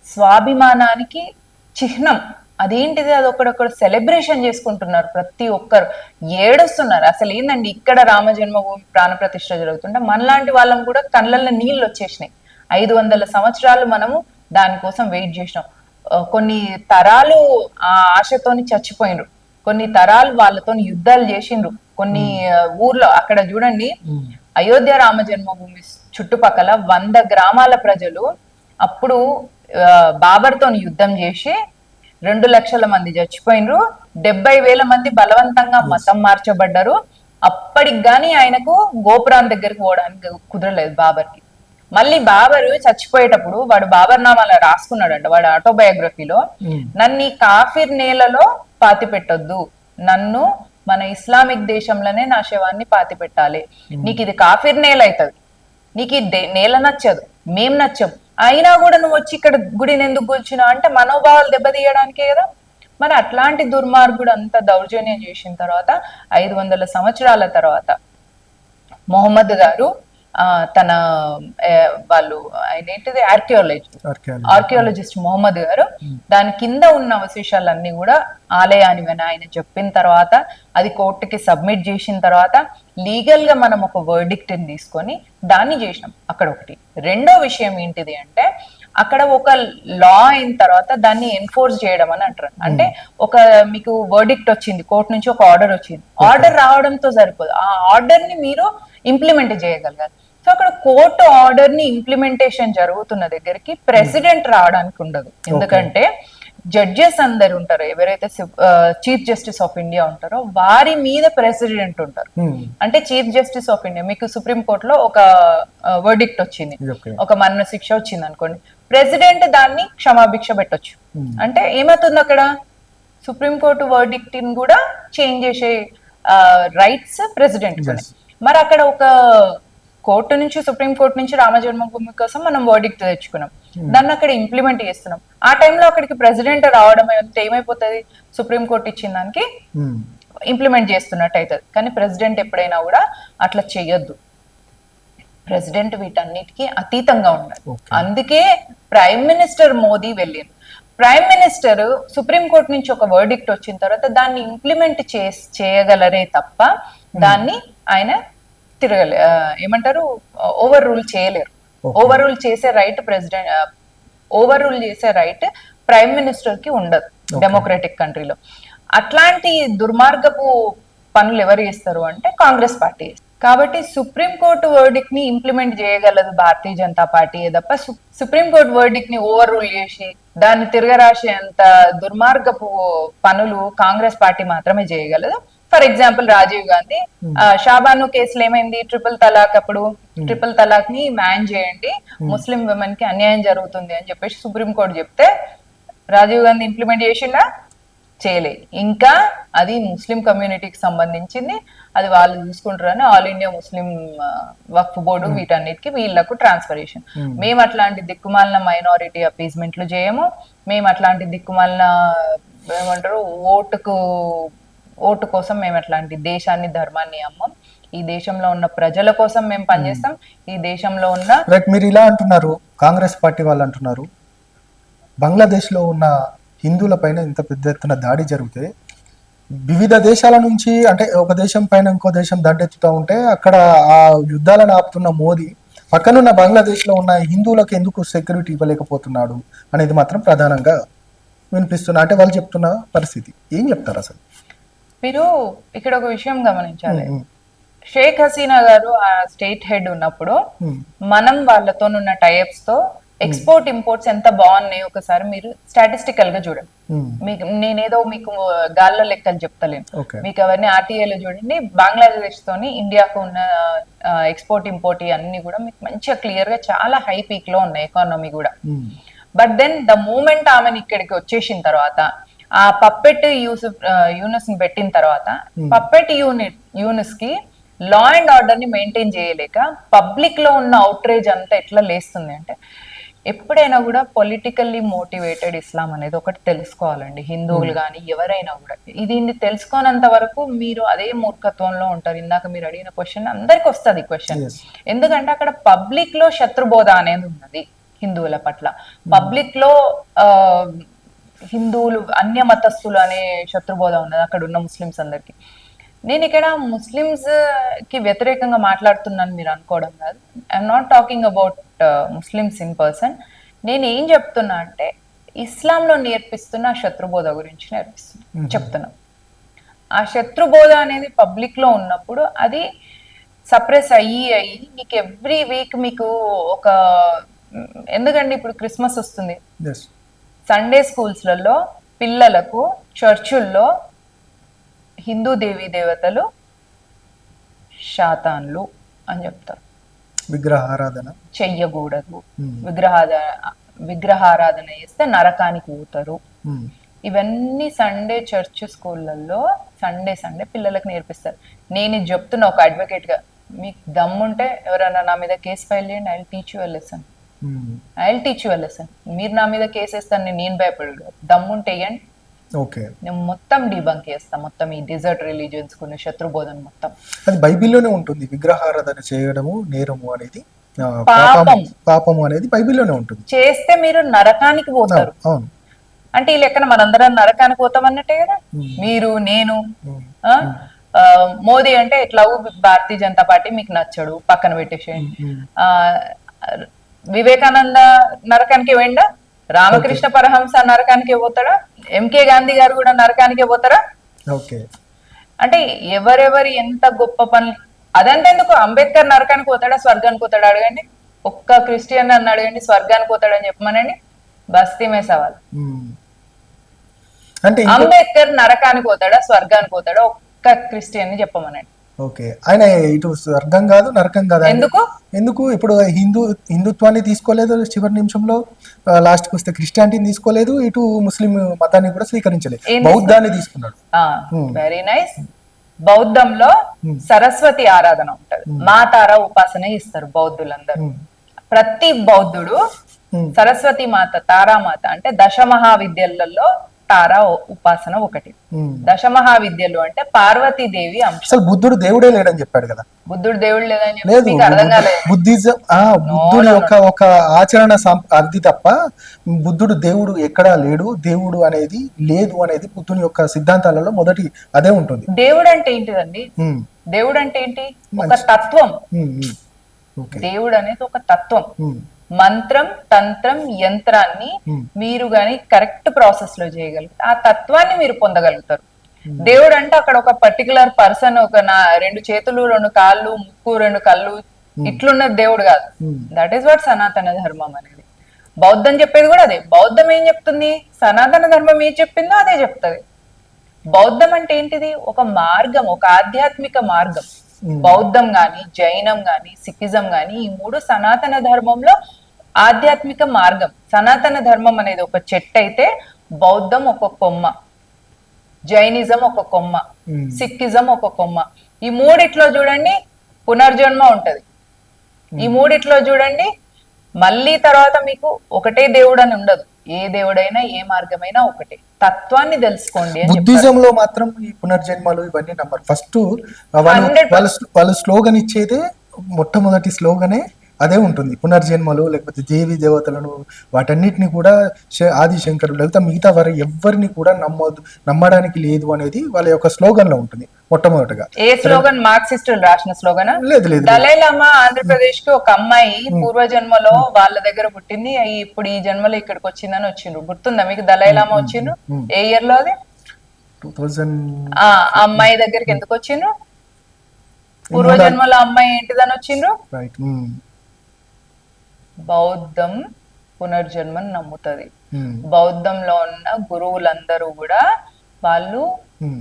స్వాభిమానానికి చిహ్నం. అదేంటిది? అది ఒకడొకడు సెలబ్రేషన్ చేసుకుంటున్నారు, ప్రతి ఒక్కరు ఏడుస్తున్నారు. అసలు ఏందండి, ఇక్కడ రామ జన్మభూమి ప్రాణ ప్రతిష్ఠ జరుగుతుంటే మనలాంటి వాళ్ళం కూడా కళ్ళల్లో నీళ్ళు వచ్చేసినాయి. 500 సంవత్సరాలు మనము దానికోసం వెయిట్ చేసినాం. కొన్ని తరాలు ఆ ఆశతోని చచ్చిపోయినరు, కొన్ని తరాలు వాళ్ళతోని యుద్ధాలు చేసిండ్రు. కొన్ని ఊర్లో అక్కడ చూడండి, అయోధ్య రామ జన్మభూమి చుట్టుపక్కల 100 గ్రామాల ప్రజలు అప్పుడు బాబర్తోని యుద్ధం చేసి 2 లక్షల మంది చచ్చిపోయినరు, 70,000 మంది బలవంతంగా మతం మార్చబడ్డారు. అప్పటికి గాని ఆయనకు గోపురం దగ్గరికి పోవడానికి కుదరలేదు బాబర్కి. మళ్ళీ బాబరు చచ్చిపోయేటప్పుడు వాడు బాబర్ నామాల రాసుకున్నాడంట, వాడు ఆటోబయోగ్రఫీలో, నన్ను ఈ కాఫిర్ నేలలో పాతి పెట్టొద్దు, నన్ను మన ఇస్లామిక్ దేశంలోనే నా శవాన్ని పాతి పెట్టాలి. నీకు ఇది కాఫిర్ నేల అవుతుంది, నీకు ఈ నేల నచ్చదు, మేం నచ్చం, అయినా కూడా నువ్వు వచ్చి ఇక్కడ గుడిని ఎందుకు కూల్చున్నావు అంటే మనోభావాలు దెబ్బతీయడానికే కదా. మరి అట్లాంటి దుర్మార్గుడు అంత దౌర్జన్యం చేసిన తర్వాత 500 సంవత్సరాల తర్వాత మొహమ్మద్ గారు తన వాళ్ళు ఆయన ఏంటిది ఆర్కియాలజిస్ట్ మొహమ్మద్ గారు దాని కింద ఉన్న అవశేషాలన్నీ కూడా ఆలయానివని ఆయన చెప్పిన తర్వాత, అది కోర్టుకి సబ్మిట్ చేసిన తర్వాత లీగల్ గా మనం ఒక వర్డిక్ట్ ని తీసుకొని దాన్ని చేసినాం. అక్కడ ఒకటి. రెండో విషయం ఏంటిది అంటే, అక్కడ ఒక లా అయిన తర్వాత దాన్ని ఎన్ఫోర్స్ చేయడం అని అంటారు. అంటే ఒక మీకు వర్డిక్ట్ వచ్చింది, కోర్టు నుంచి ఒక ఆర్డర్ వచ్చింది, ఆర్డర్ రావడంతో సరిపోదు, ఆ ఆర్డర్ ని మీరు ఇంప్లిమెంట్ చేయగలగాలి. సో అక్కడ కోర్టు ఆర్డర్ ని ఇంప్లిమెంటేషన్ జరుగుతున్న దగ్గరికి ప్రెసిడెంట్ రావడానికి ఉండదు. ఎందుకంటే జడ్జెస్ అందరు ఉంటారు, ఎవరైతే చీఫ్ జస్టిస్ ఆఫ్ ఇండియా ఉంటారో వారి మీద ప్రెసిడెంట్ ఉంటారు. అంటే చీఫ్ జస్టిస్ ఆఫ్ ఇండియా, మీకు సుప్రీం కోర్టులో ఒక వర్డిక్ట్ వచ్చింది, ఒక మరణ శిక్ష వచ్చింది అనుకోండి, ప్రెసిడెంట్ దాన్ని క్షమాభిక్ష పెట్టొచ్చు. అంటే ఏమవుతుంది, అక్కడ సుప్రీంకోర్టు వర్డిక్ట్ ని కూడా చేంజ్ చేసే రైట్స్ ప్రెసిడెంట్. మరి అక్కడ ఒక కోర్టు నుంచి, సుప్రీం కోర్టు నుంచి రామ జన్మభూమి కోసం మనం వర్డిక్ట్ తెచ్చుకున్నాం, దాన్ని అక్కడ ఇంప్లిమెంట్ చేస్తున్నాం. ఆ టైంలో అక్కడికి ప్రెసిడెంట్ రావడం ఏమైపోతుంది, సుప్రీం కోర్టు ఇచ్చిన దానికి ఇంప్లిమెంట్ చేస్తున్నట్టు అవుతుంది. కానీ ప్రెసిడెంట్ ఎప్పుడైనా కూడా అట్లా చెయ్యొద్దు. ప్రెసిడెంట్ వీటన్నిటికీ అతీతంగా ఉండాలి. అందుకే ప్రైమ్ మినిస్టర్ మోదీ వెళ్ళింది. ప్రైమ్ మినిస్టర్ సుప్రీం కోర్టు నుంచి ఒక వర్డిక్ట్ వచ్చిన తర్వాత దాన్ని ఇంప్లిమెంట్ చేయగలరే తప్ప దాన్ని ఆయన ఏమంటారు, ఓవర్ రూల్ చేయలేరు. ఓవర్ రూల్ చేసే రైట్ ఓవర్ రూల్ చేసే రైట్ ప్రైమ్ మినిస్టర్ కి ఉండదు డెమోక్రటిక్ కంట్రీలో. అట్లాంటి దుర్మార్గపు పనులు ఎవరు చేస్తారు అంటే కాంగ్రెస్ పార్టీ. కాబట్టి సుప్రీం కోర్టు వర్డిక్ట్ ని ఇంప్లిమెంట్ చేయగలదు భారతీయ జనతా పార్టీ తప్ప సుప్రీం కోర్టు వర్డిక్ట్ ని ఓవర్ రూల్ చేసి దాన్ని తిరగరాసేంత దుర్మార్గపు పనులు కాంగ్రెస్ పార్టీ మాత్రమే చేయగలదు. ఫర్ ఎగ్జాంపుల్ రాజీవ్ గాంధీ షాబాను కేసులో ఏమైంది, ట్రిపుల్ తలాక్, అప్పుడు ట్రిపుల్ తలాక్ ని బ్యాన్ చేయండి, ముస్లిం విమెన్ కి అన్యాయం జరుగుతుంది అని చెప్పేసి సుప్రీం కోర్టు చెప్తే రాజీవ్ గాంధీ ఇంప్లిమెంట్ చేసిండా? చేయలే. ఇంకా అది ముస్లిం కమ్యూనిటీకి సంబంధించింది, అది వాళ్ళు చూసుకుంటారని ఆల్ ఇండియా ముస్లిం వక్ఫ్ బోర్డు వీటన్నిటికీ వీళ్ళకు ట్రాన్స్ఫరేషన్. మేము అట్లాంటి దిక్కుమాలిన మైనారిటీ అపీజ్మెంట్లు చేయము, మేము అట్లాంటి దిక్కుమాలిన ఏమంటారు ఓటు కోసం మేము అట్లాంటి దేశాన్ని ధర్మాన్ని అమ్మం. ఈ దేశంలో ఉన్న ప్రజల కోసం మేము పనిచేస్తాం. ఈ దేశంలో ఉన్న మీరు ఇలా అంటున్నారు, కాంగ్రెస్ పార్టీ వాళ్ళు అంటున్నారు బంగ్లాదేశ్ లో ఉన్న హిందువుల పైన ఇంత పెద్ద ఎత్తున దాడి జరిగితే వివిధ దేశాల నుంచి, అంటే ఒక దేశం పైన ఇంకో దేశం దండెత్తుతూ ఉంటే అక్కడ ఆ యుద్ధాలను ఆపుతున్న మోదీ పక్కనున్న బంగ్లాదేశ్ లో ఉన్న హిందువులకు ఎందుకు సెక్యూరిటీ ఇవ్వలేకపోతున్నాడు అనేది మాత్రం ప్రధానంగా వినిపిస్తున్నా. అంటే వాళ్ళు చెప్తున్న పరిస్థితి ఏం చెప్తారు అసలు? మీరు ఇక్కడ ఒక విషయం గమనించాలి, షేక్ హసీనా గారు ఆ స్టేట్ హెడ్ ఉన్నప్పుడు మనం వాళ్ళతోనున్న టైప్స్ తో ఎక్స్పోర్ట్ ఇంపోర్ట్స్ ఎంత బాగున్నాయి ఒకసారి మీరు స్టాటిస్టికల్ గా చూడండి. మీకు నేనేదో మీకు గాల్లో లెక్కలు చెప్తలేను, మీకు అవన్నీ ఆర్టీఏలో చూడండి. బంగ్లాదేశ్ తోని ఇండియాకు ఉన్న ఎక్స్పోర్ట్ ఇంపోర్ట్ అన్ని కూడా మీకు మంచిగా క్లియర్ గా చాలా హై పీక్ లో ఉన్నాయి ఎకానమీ కూడా. బట్ దెన్ ద మూమెంట్ ఆమెను ఇక్కడికి వచ్చేసిన తర్వాత, ఆ పప్పెట్ యూనిస్ ని పెట్టిన తర్వాత, పప్పెట్ యూనిస్ కి లా అండ్ ఆర్డర్ ని మెయింటైన్ చేయలేక పబ్లిక్ లో ఉన్న అవుట్రేజ్ అంతా ఎట్లా లేస్తుంది అంటే, ఎప్పుడైనా కూడా పొలిటికల్లీ మోటివేటెడ్ ఇస్లాం అనేది ఒకటి తెలుసుకోవాలండి. హిందువులు కానీ ఎవరైనా కూడా దీన్ని తెలుసుకోనంత వరకు మీరు అదే మూర్ఖత్వంలో ఉంటారు. ఇందాక మీరు అడిగిన క్వశ్చన్ అందరికి వస్తుంది క్వశ్చన్. Yes. ఎందుకంటే అక్కడ పబ్లిక్ లో శత్రుబోధ అనేది ఉన్నది హిందువుల పట్ల. పబ్లిక్ లో హిందువులు అన్య మతస్థులు అనే శత్రుబోధ ఉన్నది అక్కడ ఉన్న ముస్లిమ్స్ అందరికి. నేను ఇక్కడ ముస్లిమ్స్ కి వ్యతిరేకంగా మాట్లాడుతున్నాను మీరు అనుకోవడం కాదు. I'm not talking about Muslims in person. నేను ఏం చెప్తున్నా అంటే ఇస్లాంలో నేర్పిస్తున్న శత్రుబోధ గురించి చెప్తున్నా. ఆ శత్రుబోధ అనేది పబ్లిక్ లో ఉన్నప్పుడు అది సప్రెస్ అయ్యి మీకు ఎవ్రీ వీక్ మీకు ఒక, ఎందుకంటే ఇప్పుడు క్రిస్మస్ వస్తుంది, Yes. సండే స్కూల్స్లలో పిల్లలకు చర్చుల్లో హిందూ దేవీ దేవతలు శాతాన్లు అని చెప్తారు. విగ్రహారాధన చెయ్యకూడదు, Hmm. విగ్రహారాధన చేస్తే నరకానికి పోతారు. Hmm. ఇవన్నీ సండే చర్చ్ స్కూళ్ళల్లో సండే పిల్లలకు నేర్పిస్తారు. నేను ఇది చెప్తున్నా ఒక అడ్వకేట్ గా, మీకు దమ్ముంటే ఎవరైనా నా మీద కేసు ఫైల్ చేయండి, I will teach you a lesson. Hmm. I will teach you a lesson. మీరు నా మీద కేసు వేస్తాను నేను భయపడదు. దమ్ముంటే వేయండి, ఓకే. నేను మొత్తం డీబంక్ చేస్తా, మొత్తం ఈ డిజర్ట్ రిలీజియన్స్ కొన్ని శత్రుబోధన మొత్తం. అది బైబిల్లోనే ఉంటుంది. విగ్రహారాధన చేయడము నేరము అనేది, పాపం. పాపము అనేది బైబిల్లోనే ఉంటుంది. చేస్తే మీరు నరకానికి పోతారు. అవును. అంటే ఈ లెక్కన మనందరం నరకానికి పోతాం అన్నట్టే కదా. మీరు నేను ఆ మోదీ అంటే ఎట్లా భారతీయ జనతా పార్టీ మీకు నచ్చడు, పక్కన పెట్టేసేయండి. ఆ వివేకానంద నరకానికి పోయిండా? రామకృష్ణ పరహంస నరకానికి పోతాడా? ఎంకే గాంధీ గారు కూడా నరకానికి పోతారా? ఓకే. అంటే ఎవరెవరి ఎంత గొప్ప పనులు. అదంతా ఎందుకు, అంబేద్కర్ నరకానికి పోతాడా స్వర్గానికి పోతాడా అడగండి. ఒక్క క్రిస్టియన్ అని అడగండి స్వర్గానికి పోతాడని చెప్పమనండి, బస్తీ మే సవాల్. అంటే అంబేద్కర్ నరకానికి పోతాడా స్వర్గానికి పోతాడా ఒక్క క్రిస్టియన్ ని చెప్పమనండి. ఓకే. ఆయన ఇటు స్వర్గం కాదు నరకం కాదు. ఎందుకు ఇప్పుడు హిందుత్వాన్ని తీసుకోలేదు చివరి నిమిషంలో, లాస్ట్ కి వస్తే క్రిస్టియానిటీని తీసుకోలేదు, ఇటు ముస్లిం మతాన్ని కూడా స్వీకరించలేదు, బౌద్ధాన్ని తీసుకున్నాడు. Very nice. బౌద్ధంలో సరస్వతి ఆరాధన ఉంటది, మా తార ఉపాసన ఇస్తారు బౌద్ధులందరూ. ప్రతి బౌద్ధుడు సరస్వతి మాత, తారామాత అంటే దశమహావిద్యలలో తారా ఉపాసన ఒకటి. దశమహావిద్యలు అంటే పార్వతీదేవి అంశం. అసలు బుద్ధుడు దేవుడే లేడని చెప్పాడు కదా. బుద్ధుడు దేవుడు లేదని చెప్పి మీకు అర్థం కాలేదు. బుద్ధిజం బుద్ధుడి యొక్క ఆచరణ అది తప్ప బుద్ధుడు దేవుడు ఎక్కడా లేడు, దేవుడు అనేది లేదు అనేది బుద్ధుని యొక్క సిద్ధాంతాలలో మొదటి అదే ఉంటుంది. దేవుడు అంటే ఏంటిదండి? దేవుడు అంటే ఏంటి? ఒక తత్వం. దేవుడు అనేది ఒక తత్వం. మంత్రం, తంత్రం, యంత్రాన్ని మీరు గాని కరెక్ట్ ప్రాసెస్ లో చేయగలిగితే ఆ తత్వాన్ని మీరు పొందగలుగుతారు. దేవుడు అంటే అక్కడ ఒక పర్టికులర్ పర్సన్, ఒక 2 చేతులు 2 కాళ్ళు, ముక్కు 2 కళ్ళు ఇట్లున్న దేవుడు కాదు. దట్ ఈస్ వాట్ సనాతన ధర్మం అనేది. బౌద్ధం చెప్పేది కూడా అదే. బౌద్ధం ఏం చెప్తుంది? సనాతన ధర్మం ఏం చెప్పిందో అదే చెప్తుంది. బౌద్ధం అంటే ఏంటిది? ఒక మార్గం, ఒక ఆధ్యాత్మిక మార్గం. బౌద్ధం గాని, జైనం గాని, సిక్కిజం గాని, ఈ 3 సనాతన ధర్మంలో ఆధ్యాత్మిక మార్గం. సనాతన ధర్మం అనేది ఒక చెట్టు అయితే బౌద్ధం ఒక కొమ్మ, జైనిజం ఒక కొమ్మ, సిక్కిజం ఒక కొమ్మ. ఈ 3 చూడండి పునర్జన్మ ఉంటది. ఈ 3 చూడండి మళ్ళీ తర్వాత మీకు ఒకటే దేవుడు అని ఉండదు. ఏ దేవుడైనా ఏ మార్గమైనా ఒకటే. తత్వాన్ని తెలుసుకోండి. బుద్ధిజంలో మాత్రం ఈ పునర్జన్మలు ఇవన్నీ నమ్మరు. ఫస్ట్ వాళ్ళు స్లోగన్ ఇచ్చేదే, మొట్టమొదటి స్లోగనే అదే ఉంటుంది. పునర్జన్మలు లేకపోతే దేవి దేవతలను వాటన్నిటిని కూడా ఆది శంకరుడు లేకపోతే మిగతా వారు ఎవరిని కూడా నమ్మడానికి లేదు అనేది వాళ్ళ యొక్క స్లోగన్ లో ఉంటుంది మొట్టమొదటిగా. ఏ స్లోగన్? మార్క్సిస్టులు రాసిన స్లోగన్? లేదు. దలైలామా ఆంధ్రప్రదేశ్ కి ఒక అమ్మాయి పూర్వజన్మలో వాళ్ళ దగ్గర పుట్టింది, ఇప్పుడు ఈ జన్మలో ఇక్కడికి వచ్చిందని వచ్చిండ్రు. గుర్తుందా మీకు? దలైలామా వచ్చిండ్రు ఏ ఇయర్ లో? అది 2000. ఆ అమ్మాయి దగ్గరికి ఎందుకు వచ్చిండ్రు? పూర్వజన్మలో అమ్మాయి ఏంటిదని వచ్చిండ్రు? బౌద్ధం పునర్జన్మని నమ్ముతుంది. బౌద్ధంలో ఉన్న గురువులందరూ కూడా వాళ్ళు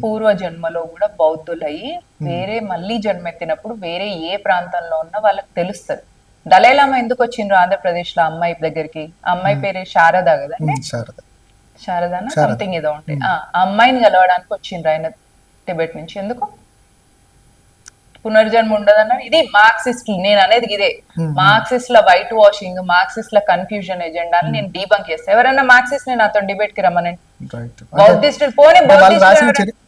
పూర్వజన్మలో కూడా బౌద్ధులయ్యి వేరే మళ్ళీ జన్మెత్తినప్పుడు వేరే ఏ ప్రాంతంలో ఉన్నా వాళ్ళకి తెలుస్తుంది. దలైలామా ఎందుకు వచ్చిండ్రు ఆంధ్రప్రదేశ్ లో అమ్మాయి దగ్గరికి? అమ్మాయి పేరు శారద కదండి, శారదానా సంథింగ్ ఏదో ఉంటాయి. ఆ అమ్మాయిని కలవడానికి వచ్చిండ్రు ఆయన టిబెట్ నుంచి. ఎందుకు? పునర్జన్మ ఉండదన్నారు. ఇది మార్క్సిస్ట్, నేను అనేది ఇదే మార్క్సిస్ట్ల వైట్ వాషింగ్, మార్క్సిస్ట్ల కన్ఫ్యూజన్ ఎజెండాని నేను డీబంక్ చేస్తాను. ఎవరైనా మార్క్సిస్ట్ ని నాతో డిబేట్ కి రమ్మనండి. రైట్. బౌద్ధిస్టులు పోనీ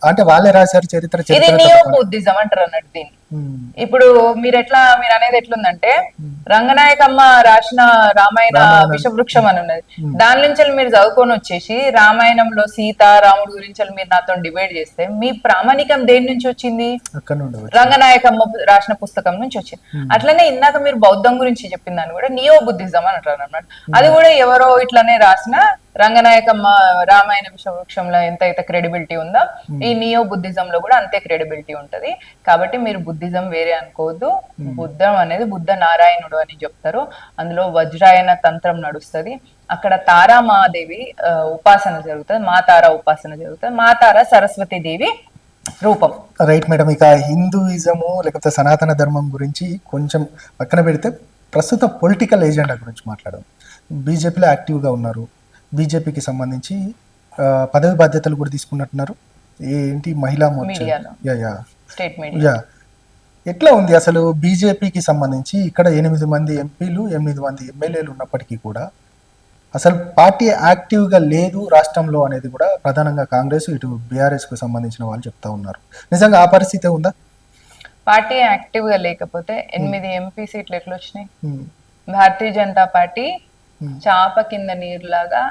అంటే వాళ్ళే రాశారు చరిత్ర. ఇది నియో బుద్ధిజం అంటారు అన్నట్టు దీన్ని. ఇప్పుడు మీరు అనేది ఎట్లుందంటే రంగనాయకమ్మ రాసిన రామాయణ విషవృక్షం అని ఉన్నది. దాని నుంచి మీరు చదువుకొని వచ్చేసి రామాయణంలో సీత రాముడు గురించి మీరు నాతో డిబేట్ చేస్తే మీ ప్రామాణికం దేని నుంచి వచ్చింది? రంగనాయకమ్మ రాసిన పుస్తకం నుంచి వచ్చింది. అట్లనే ఇందాక మీరు బౌద్ధం గురించి చెప్పిన దాన్ని కూడా నియో బుద్ధిజం అని అంటారు అన్నమాట. అది కూడా ఎవరో ఇట్లనే రాసిన రంగనాయకమ్మ రామాయణ విషవృక్షంలో ఎంతైతే క్రెడిబిలిటీ ఉందో ఈ నియో బుద్ధిజం లో కూడా అంతే క్రెడిబిలిటీ ఉంటది. కాబట్టి మీరు బుద్ధిజం వేరే అనుకోవద్దు. బుద్ధం అనేది బుద్ధ నారాయణుడు అని చెప్తారు. అందులో వజ్రాయన తంత్రం నడుస్తుంది. అక్కడ తారా మహాదేవి ఉపాసన జరుగుతుంది, మా తారా ఉపాసన జరుగుతుంది. మా తారా సరస్వతి దేవి రూపం. Right madam. ఇక హిందూయిజము లేకపోతే సనాతన ధర్మం గురించి కొంచెం పక్కన పెడితే ప్రస్తుత పొలిటికల్ ఏజెండా గురించి మాట్లాడడం. బీజేపీలో యాక్టివ్గా ఉన్నారు. బీజేపీకి సంబంధించి పదవి బాధ్యతలు కూడా తీసుకున్నట్టున్నారు. ఏంటి మహిళా మోర్చా, యా ఎట్లా ఉంది అసలు బీజేపీకి సంబంధించి? ఇక్కడ 8 మంది ఎంపీలు 8 మంది ఎమ్మెల్యేలు ఉన్నప్పటికీ కూడా అసలు పార్టీ యాక్టివ్గా లేదు రాష్ట్రంలో అనేది కూడా ప్రధానంగా కాంగ్రెస్ ఇటు బీఆర్ఎస్ కు సంబంధించిన వాళ్ళు చెప్తా ఉన్నారు. నిజంగా ఆ పరిస్థితి ఉందా? పార్టీ యాక్టివ్ గా లేకపోతే 8 ఎంపీ సీట్లు ఎట్లా వచ్చినాయి? భారతీయ జనతా పార్టీ చాప కింద నీరులాగా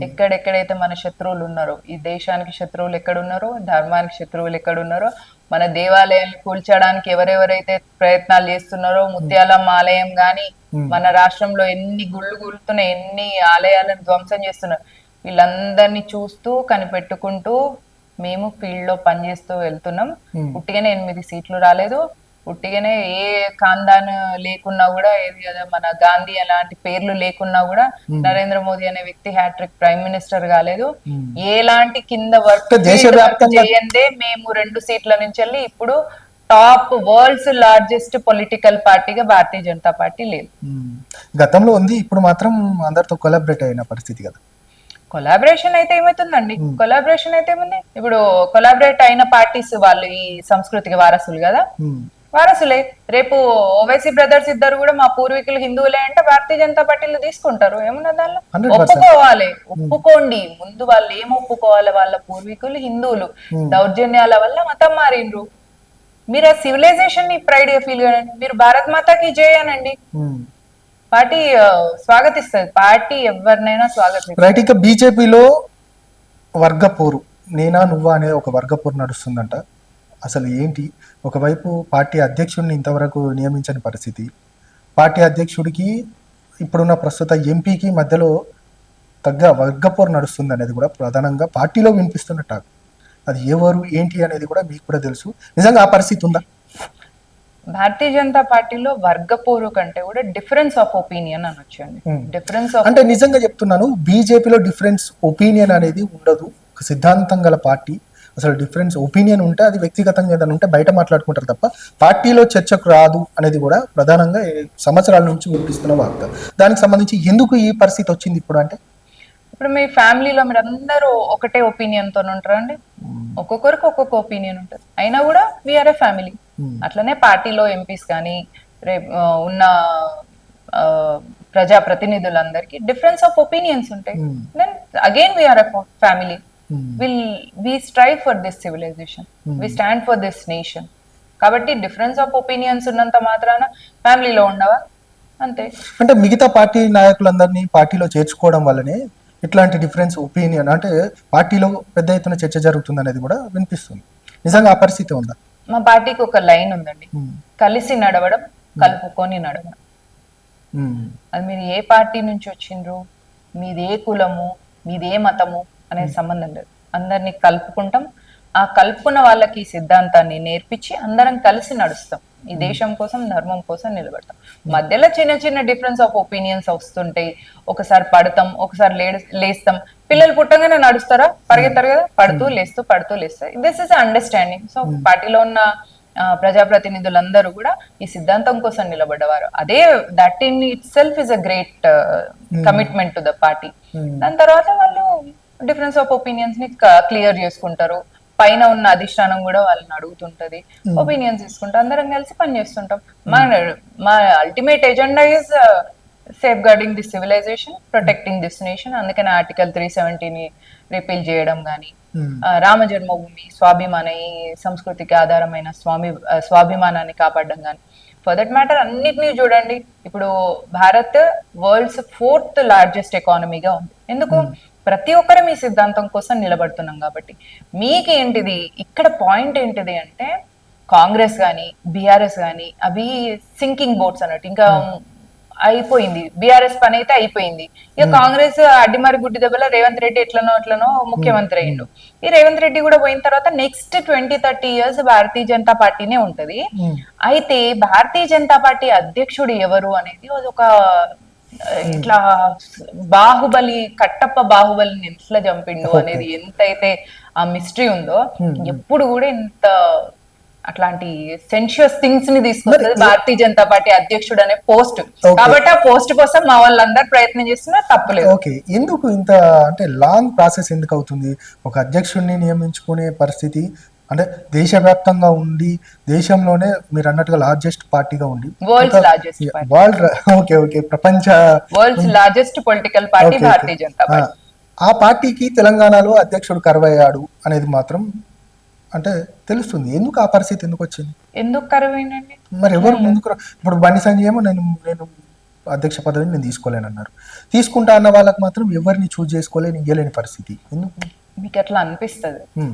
ఎక్కడెక్కడైతే మన శత్రువులు ఉన్నారో, ఈ దేశానికి శత్రువులు ఎక్కడున్నారో, ధర్మానికి శత్రువులు ఎక్కడున్నారో, మన దేవాలయాన్ని కూల్చడానికి ఎవరెవరైతే ప్రయత్నాలు చేస్తున్నారో, ముత్యాలమ్మ ఆలయం గాని మన రాష్ట్రంలో ఎన్ని గుళ్ళు కూలుతున్నాయి, ఎన్ని ఆలయాలను ధ్వంసం చేస్తున్నారు, వీళ్ళందరినీ చూస్తూ కనిపెట్టుకుంటూ మేము ఫీల్డ్ లో పనిచేస్తూ వెళ్తున్నాం. ఉట్టిగానే 8 సీట్లు రాలేదు. ఉట్టిగానే ఏ ఖాందాన్ లేకున్నా కూడా, ఏది కదా మన గాంధీ అలాంటి పేర్లు లేకున్నా కూడా నరేంద్ర మోదీ అనే వ్యక్తి హ్యాట్రిక్ ప్రైమ్ మినిస్టర్ కాలేదు. ఎలాంటి కింద వర్క్ చేయందే మేము 2 సీట్ల నుంచి వెళ్ళి ఇప్పుడు టాప్ వరల్డ్స్ లార్జెస్ట్ పొలిటికల్ పార్టీగా భారతీయ జనతా పార్టీ లేదు. గతంలో ఉంది, ఇప్పుడు మాత్రం అందరితో కొలాబరేట్ అయిన పరిస్థితి కదా. కొలాబరేషన్ అయితే ఏమవుతుందండి? కొలాబరేషన్ అయితే ఏముంది? ఇప్పుడు కొలాబరేట్ అయిన పార్టీస్ వాళ్ళు ఈ సంస్కృతికి వారసులు కదా, వారసులే. రేపు ఓవైసీ బ్రదర్స్ ఇద్దరు కూడా మా పూర్వీకులు హిందువులే అంటే భారతీయ జనతా పార్టీలో తీసుకుంటారు. ఏమున్నా దానిలో? ఒప్పుకోవాలి, ఒప్పుకోండి. ముందు వాళ్ళు ఏం ఒప్పుకోవాలి? వాళ్ళ పూర్వీకులు హిందువులు, దౌర్జన్యాల వల్ల మతం మారిండ్రు. మీరు ఆ సివిలైజేషన్ ని ప్రైడ్ గా ఫీల్ కానండి. మీరు భారత్ మాతాకి జై అనండి. పార్టీ స్వాగతిస్తుంది. పార్టీ ఎవరినైనా స్వాగతిస్తుంది. రైట్. ఇక బీజేపీలో వర్గపోరు, నేనా నువ్వా అనే ఒక వర్గపోరు నడుస్తుందంట. అసలు ఏంటి? ఒకవైపు పార్టీ అధ్యక్షుడిని ఇంతవరకు నియమించని పరిస్థితి, పార్టీ అధ్యక్షుడికి ఇప్పుడున్న ప్రస్తుత ఎంపీకి మధ్యలో తగ్గ వర్గపోరు నడుస్తుంది అనేది కూడా ప్రధానంగా పార్టీలో వినిపిస్తున్న టాక్. అది ఎవరు ఏంటి అనేది కూడా మీకు కూడా తెలుసు. నిజంగా ఆ పరిస్థితి ఉందా? భారతీయ జనతా పార్టీలో వర్గపోరు కంటే కూడా డిఫరెన్స్ ఆఫ్ ఒపీనియన్ అని వచ్చండి. డిఫరెన్స్ అంటే నిజంగా చెప్తున్నాను, బీజేపీలో డిఫరెన్స్ ఒపీనియన్ అనేది ఉండదు. ఒక సిద్ధాంతం గల పార్టీ. అసలు డిఫరెన్స్ ఒపీనియన్ ఉంటే అది వ్యక్తిగతంగా ఏదైనా ఉంటే బయట మాట్లాడుకుంటారు తప్ప పార్టీలో చర్చకు రాదు అనేది కూడా ప్రధానంగా సంవత్సరాల నుంచి వినిపిస్తున్న వార్త. దానికి సంబంధించి ఎందుకు ఈ పరిస్థితి వచ్చింది ఇప్పుడు అంటే, ఇప్పుడు మీ ఫ్యామిలీలో మీరు అందరూ ఒకటే ఒపీనియన్ తో ఉంటారండి. ఒక్కొక్కరికి ఒక్కొక్క ఒపీనియన్ ఉంటుంది. అయినా కూడా వీఆర్ ఏ ఫ్యామిలీ. అట్లనే పార్టీలో ఎంపీస్ కానీ రేపు ఉన్న ప్రజా ప్రతినిధులందరికీ డిఫరెన్స్ ఆఫ్ ఒపీనియన్స్ ఉంటాయి. Then again we are a family. we strive for this civilization, we stand for this nation. కాబట్టి డిఫరెన్స్ ఆఫ్ ఒపీనియన్స్ ఉన్నంత మాత్రాన ఫ్యామిలీలో ఉండవా? అంతే. అంటే మిగతా పార్టీ నాయకులందరినీ పార్టీలో చేర్చుకోవడం వల్లనే ఇట్లాంటి డిఫరెన్స్ ఒపీనియన్ అంటే పార్టీలో పెద్ద ఎత్తున చర్చ జరుగుతుంది అనేది కూడా వినిపిస్తుంది. నిజంగా ఆ పరిస్థితి ఉందా? మా పార్టీకి ఒక లైన్ ఉందండి, కలిసి నడవడం, కలుపుకొని నడవడం. అది మీరు ఏ పార్టీ నుంచి వచ్చిండ్రు, మీది ఏ కులము, మీది ఏ మతము అనేది సంబంధం లేదు. అందరినీ కలుపుకుంటాం. ఆ కలుపుకున్న వాళ్ళకి సిద్ధాంతాన్ని నేర్పించి అందరం కలిసి నడుస్తాం. ఈ దేశం కోసం, ధర్మం కోసం నిలబడతాం. మధ్యలో చిన్న చిన్న డిఫరెన్స్ ఆఫ్ ఒపీనియన్స్ వస్తుంటాయి. ఒకసారి పడతాం, ఒకసారి లేస్తాం. పిల్లలు పుట్టంగానే నడుస్తారా? పరిగెత్తారు కదా, పడుతూ లేస్తారు. This is understanding. సో పార్టీలో ఉన్న ప్రజాప్రతినిధులందరూ కూడా ఈ సిద్ధాంతం కోసం నిలబడ్డవారు. అదే that in it self is a great commitment to the party. దాని తర్వాత వాళ్ళు డిఫరెన్స్ ఆఫ్ ఒపీనియన్స్ ని క్లియర్ చేసుకుంటారు. పైన ఉన్న అధిష్టానం కూడా వాళ్ళని అడుగుతుంటది, ఒపీనియన్స్ తీసుకుంటాం, అందరం కలిసి పనిచేస్తుంటాం. మా ultimate agenda is safeguarding the civilization, protecting this nation. అందుకని ఆర్టికల్ 370ని రిపీల్ చేయడం కానీ, రామ జన్మభూమి స్వాభిమాన, ఈ సంస్కృతికి ఆధారమైన స్వాభిమానాన్ని కాపాడడం కానీ, ఫర్ దట్ మ్యాటర్ అన్నిటినీ చూడండి. ఇప్పుడు భారత్ వరల్డ్స్ 4th లార్జెస్ట్ ఎకానమీగా ఉంది. ఎందుకు? ప్రతి ఒక్కరు మీ సిద్ధాంతం కోసం నిలబడుతున్నాం కాబట్టి. మీకేంటిది ఇక్కడ పాయింట్ ఏంటిది అంటే, కాంగ్రెస్ కానీ బీఆర్ఎస్ కానీ అవి సింకింగ్ బోట్స్ అన్నట్టు, ఇంకా అయిపోయింది బీఆర్ఎస్ పని అయితే అయిపోయింది. ఇక కాంగ్రెస్ అడ్డిమారి గుడ్డి దెబ్బల రేవంత్ రెడ్డి ఎట్లనో ముఖ్యమంత్రి అయ్యిండు. ఈ రేవంత్ రెడ్డి కూడా పోయిన తర్వాత నెక్స్ట్ 20-30 years భారతీయ జనతా పార్టీనే ఉంటది. అయితే భారతీయ జనతా పార్టీ అధ్యక్షుడు ఎవరు అనేది అదొక ఇట్లా బాహుబలి, కట్టప్ప బాహుబలిని ఎట్లా చంపిండు అనేది ఎంతైతే ఆ మిస్టరీ ఉందో, ఎప్పుడు కూడా ఇంత అట్లాంటి సెన్షియస్ థింగ్స్ ని తీసుకొస్తుంది భారతీయ జనతా పార్టీ అధ్యక్షుడు అనే పోస్ట్. కాబట్టి ఆ పోస్ట్ కోసం మా వాళ్ళందరూ ప్రయత్నం చేస్తున్నా తప్పలేదు. ఓకే, ఎందుకు ఇంత అంటే లాంగ్ ప్రాసెస్ ఎందుకు అవుతుంది? ఒక అధ్యక్షుడిని నియమించుకునే పరిస్థితి అంటే దేశవ్యాప్తంగా ఉండి, దేశంలోనే మీరు అన్నట్టుగా లార్జెస్ట్ పార్టీగా ఉండి, వరల్డ్స్ లార్జెస్ట్ పొలిటికల్ పార్టీ భారతీయ జనతా పార్టీ. ఆ పార్టీకి తెలంగాణలో అధ్యక్షుడు కరువయ్యాడు అనేది మాత్రం అంటే తెలుస్తుంది. ఎందుకు ఆ పరిస్థితి ఎందుకు వచ్చింది? ఎందుకు కరువైందండి? మరి ఎవరు ముందుకు ఇప్పుడు బండి సంజయ్ ఏమో నేను అధ్యక్ష పదవిని నేను తీసుకోలేనన్నారు. తీసుకుంటా అన్న వాళ్ళకి మాత్రం ఎవరిని చూజ్ చేసుకోలేని ఇయ్యలేని పరిస్థితి ఎందుకు? మీకు అట్లా అనిపిస్తుంది.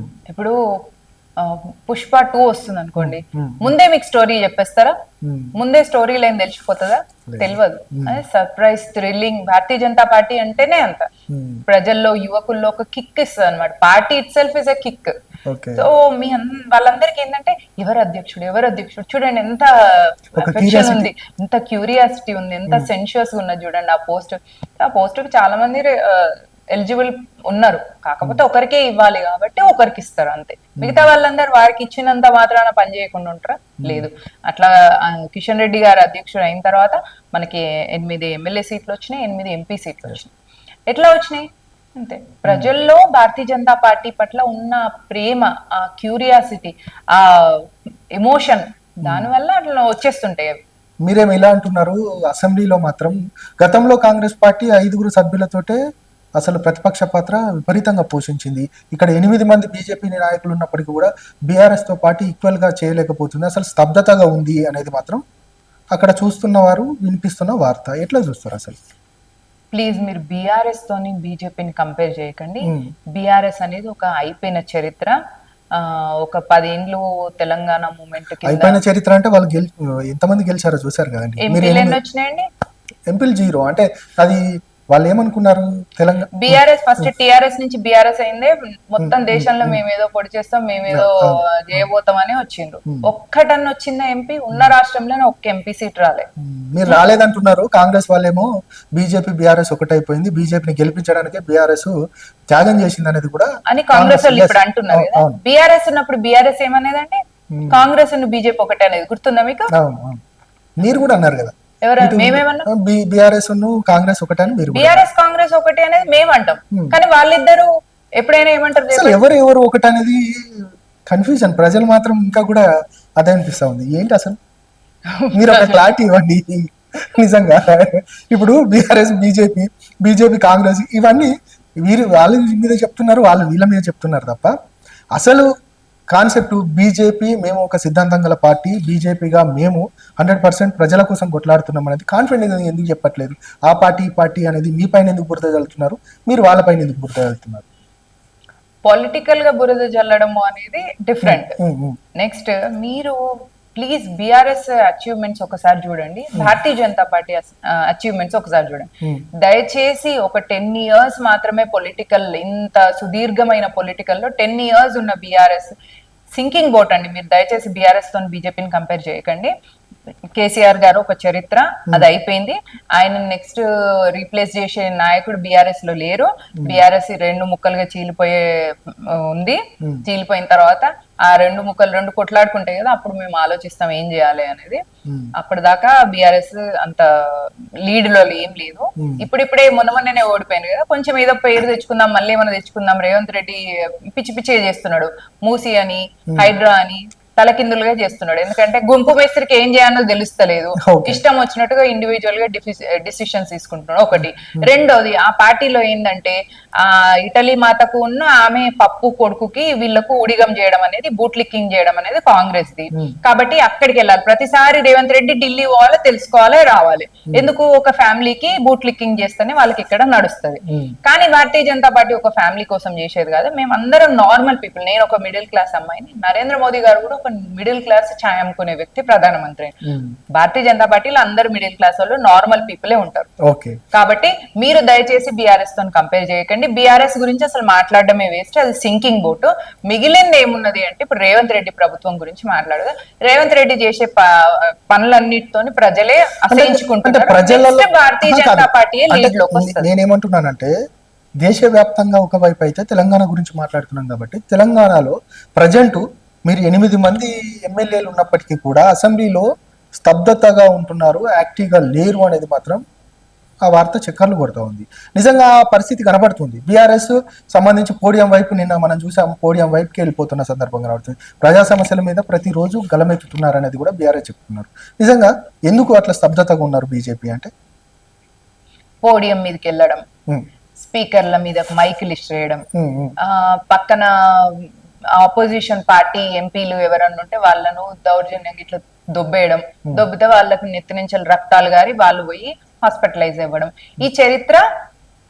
ఇప్పుడు పుష్ప 2 వస్తుంది అనుకోండి, ముందే మీకు స్టోరీ చెప్పేస్తారా? ముందే స్టోరీ లైన్ తెలిసిపోతుందా? తెలియదు. అదే surprise, thrilling. Bharatiya Janata Party అంటేనే అంత ప్రజల్లో, యువకుల్లో ఒక కిక్ ఇస్తుంది అనమాట. Party itself is a kick. So మీ వాళ్ళందరికీ ఏంటంటే ఎవరు అధ్యక్షుడు చూడండి, ఎంత అఫెక్షన్ ఉంది, ఎంత క్యూరియాసిటీ ఉంది, ఎంత సెన్షియస్ ఉన్నది చూడండి ఆ పోస్ట్. ఆ పోస్ట్ కి చాలా మంది ఎలిజిబుల్ ఉన్నారు, కాకపోతే ఒకరికే ఇవ్వాలి కాబట్టి ఒకరికి ఇస్తారు అంతే. మిగతా వాళ్ళందరూ వారికి ఇచ్చినంత మాత్రాన పని చేయకుండా ఉంటారా? లేదు. అట్లా కిషన్ రెడ్డి గారు అధ్యక్షుడు అయిన తర్వాత మనకి 8 ఎమ్మెల్యే సీట్లు వచ్చినాయి, 8 ఎంపీ సీట్లు వచ్చినాయి. ఎట్లా వచ్చినాయి? అంతే. ప్రజల్లో భారతీయ జనతా పార్టీ పట్ల ఉన్న ప్రేమ, ఆ క్యూరియాసిటీ, ఆ ఎమోషన్, దానివల్ల అట్లా వచ్చేస్తుంటాయి అవి. మీరేమో ఇలా అంటున్నారు. అసెంబ్లీలో మాత్రం గతంలో కాంగ్రెస్ పార్టీ 5 సభ్యులతోటే అసలు ప్రతిపక్ష పాత్ర విపరీతంగా పోషించింది. ఇక్కడ 8 మంది బీజేపీ నాయకులు ఉన్నప్పటికీ కూడా బీఆర్ఎస్ తో పాటు ఈక్వల్ గా చేయలేకపోతుంది, అసలు స్తబ్దతగా ఉంది అనేది మాత్రం అక్కడ చూస్తున్న వారు వినిపిస్తున్న వార్త. ఎట్లా చూస్తారు అసలు? ప్లీజ్ మీరు బీఆర్ఎస్ తోని బీజేపీని కంపేర్ చేయకండి. బీఆర్ఎస్ అనేది ఒక అయిపోయిన చరిత్ర. ఒక 10 ఏళ్ళు తెలంగాణ మూమెంట్ అయిపోయిన చరిత్ర అంటే వాళ్ళు ఎంతమంది గెలిచారో చూసారు కదండి. ఎంపీలు ఎన్ని వచ్చినాయండి? ఎంపీలు 0. అంటే అది వాళ్ళు ఏమనుకున్నారు? తెలంగాణ బీఆర్ఎస్ ఫస్ట్ టీఆర్ఎస్ నుంచి బీఆర్ఎస్ అయిందే, మొత్తం దేశంలో మేమేదో పొడి చేస్తాం, మేమేదో చేయబోతామని వచ్చిండ్రు. ఒక్కటన్న వచ్చిందా ఎంపీ? ఉన్న రాష్ట్రంలోనే ఒక్క ఎంపీ సీట్ రాలే. మీరు రాలేదంటున్నారు. కాంగ్రెస్ వాళ్ళేమో బీజేపీ బీఆర్ఎస్ ఒకటైపోయింది, బీజేపీని గెలిపించడానికి బీఆర్ఎస్ త్యాగం చేసింది అనేది కూడా అని కాంగ్రెస్ వాళ్ళు ఇప్పుడు అంటున్నారు కదా. బీఆర్ఎస్ ఉన్నప్పుడు బీఆర్ఎస్ ఏమనేదంటే కాంగ్రెస్ బీజేపీ ఒకటే అనేది గుర్తుందా మీకు? మీరు కూడా అన్నారు కదా. బీఆర్ఎస్ కాంగ్రెస్ ఒకటే అని మీరు, బీఆర్ఎస్ కాంగ్రెస్ ఒకటే అనేది మేము అంటాం, కానీ వాళ్ళిద్దరు ఎప్పుడైనా ఏమంటారు? అసలు ఎవరు ఒకటి అనేది కన్ఫ్యూజన్. ప్రజలు మాత్రం ఇంకా కూడా అదే అనిపిస్తా ఉంది. ఏంటి అసలు? మీరు ఒక క్లారిటీ ఇవ్వండి నిజంగా. ఇప్పుడు బీఆర్ఎస్ బీజేపీ కాంగ్రెస్ ఇవన్నీ వాళ్ళ మీద చెప్తున్నారు, వాళ్ళు వీళ్ళ మీద చెప్తున్నారు తప్ప అసలు కాన్సెప్ట్ బీజేపీ మేము ఒక సిద్ధాంతం గల పార్టీ, బీజేపీగా మేము 100% ప్రజల కోసం కొట్లాడుతున్నాం అనేది కాన్ఫిడెంట్ ఎందుకు చెప్పట్లేదు? ఆ పార్టీ అనేది మీ పైన ఎందుకు బురద చల్లుతున్నారు, మీరు వాళ్ళ పైన ఎందుకు బురద చల్లుతున్నారు? పొలిటికల్ గా బురద చల్లడము అనేది డిఫరెంట్. నెక్స్ట్ మీరు ప్లీజ్ బీఆర్ఎస్ అచీవ్మెంట్స్ ఒకసారి చూడండి, భారతీయ జనతా పార్టీ అచీవ్మెంట్స్ ఒకసారి చూడండి. దయచేసి ఒక 10 years మాత్రమే పొలిటికల్, ఇంత సుదీర్ఘమైన పొలిటికల్ లో 10 years ఉన్న బీఆర్ఎస్ సింకింగ్ బోట్ అండి. మీరు దయచేసి బీఆర్ఎస్ తో బీజేపీని కంపేర్ చేయకండి. కేసీఆర్ గారు ఒక చరిత్ర, అది అయిపోయింది. ఆయన నెక్స్ట్ రీప్లేస్ చేసే నాయకుడు బీఆర్ఎస్ లో లేరు. బీఆర్ఎస్ రెండు ముక్కలుగా చీలిపోయే ఉంది. చీలిపోయిన తర్వాత ఆ రెండు ముక్కలు రెండు కొట్లాడుకుంటాయి కదా, అప్పుడు మేము ఆలోచిస్తాం ఏం చేయాలి అనేది. అప్పటిదాకా బీఆర్ఎస్ అంత లీడ్ లో ఏం లేదు. ఇప్పుడిప్పుడే మొన్ననే ఓడిపోయింది కదా, కొంచెం ఏదో పేరు తెచ్చుకుందాం, మళ్ళీ ఏమైనా తెచ్చుకుందాం. రేవంత్ రెడ్డి పిచ్చి పిచ్చిగా చేస్తున్నాడు, మూసి అని హైడ్రా అని తలకిందులుగా చేస్తున్నాడు. ఎందుకంటే గుంపు మేస్త్రికి ఏం చేయాలో తెలుస్తలేదు, ఇష్టం వచ్చినట్టుగా ఇండివిజువల్ గా డిసిషన్స్ తీసుకుంటున్నాడు ఒకటి. రెండోది ఆ పార్టీలో ఏంటంటే ఆ ఇటలీ మాతకు ఉన్న ఆమె పప్పు కొడుకుకి వీళ్ళకు ఉడిగం చేయడం అనేది, బూట్లిక్కింగ్ చేయడం అనేది కాంగ్రెస్ ది. కాబట్టి అక్కడికి వెళ్ళాలి. ప్రతిసారి రేవంత్ రెడ్డి ఢిల్లీ పోవాలి, తెలుసుకోవాలి, రావాలి. ఎందుకు? ఒక ఫ్యామిలీకి బూట్లిక్కింగ్ చేస్తేనే వాళ్ళకి ఇక్కడ నడుస్తుంది. కానీ భారతీయ జనతా పార్టీ ఒక ఫ్యామిలీ కోసం చేసేది కాదు. మేము అందరం నార్మల్ పీపుల్. నేను ఒక మిడిల్ క్లాస్ అమ్మాయిని, నరేంద్ర మోదీ గారు కూడా ఒక మిడిల్ క్లాస్ ఛాయ్ అమ్ముకునే వ్యక్తి ప్రధానమంత్రి. భారతీయ జనతా పార్టీలో అందరు మిడిల్ క్లాస్ వాళ్ళు నార్మల్ పీపులే ఉంటారు. కాబట్టి మీరు దయచేసి బీఆర్ఎస్ తో కంపేర్ చేయకండి. బీఆర్ఎస్ గురించి అసలు మాట్లాడడమే వేస్ట్, అది సింకింగ్ బోట్. మిగిలింది ఏమున్నది అంటే ఇప్పుడు రేవంత్ రెడ్డి ప్రభుత్వం గురించి మాట్లాడదు. రేవంత్ రెడ్డి చేసే పనులన్నిటితో ప్రజలే అసహించుకుంటున్నారు. భారతీయ జనతా పార్టీ లీడ్ లోకి వస్తుంది. నేనేమంటున్నానంటే దేశవ్యాప్తంగా ఒకవైపు అయితే తెలంగాణ గురించి మాట్లాడుతున్నాం కాబట్టి, తెలంగాణలో ప్రజెంట్ మీరు 8 మంది ఎమ్మెల్యేలు ఉన్నప్పటికీ కూడా అసెంబ్లీలో స్తబ్దతగా ఉంటున్నారు, యాక్టివ్గా లేరు అనేది మాత్రం ఆ వార్త చక్కర్లు కొడుతూ ఉంది. నిజంగా ఆ పరిస్థితి కనబడుతుంది. బీఆర్ఎస్ సంబంధించి పోడియం వైపు నిన్న మనం చూసాం, పోడియం వైపుకి వెళ్ళిపోతున్న సందర్భం కనబడుతుంది. ప్రజా సమస్యల మీద ప్రతిరోజు గలమెత్తుతున్నారు అనేది కూడా బీఆర్ఎస్ చెప్తున్నారు. నిజంగా ఎందుకు అట్లా స్తబ్దతగా ఉన్నారు బీజేపీ అంటే? పోడియం మీదకి వెళ్ళడం, స్పీకర్ల మీద మైకులు ఇష్టేయడం, పక్కన ఆపోజిషన్ పార్టీ ఎంపీలు ఎవరన్నా ఉంటే వాళ్ళను దౌర్జన్యంగా ఇట్లా దొబ్బేయడం, దొబ్బితే వాళ్ళకు నెత్తి నుంచి రక్తాలు గారి వాళ్ళు పోయి హాస్పిటలైజ్ అవ్వడం. ఈ చరిత్ర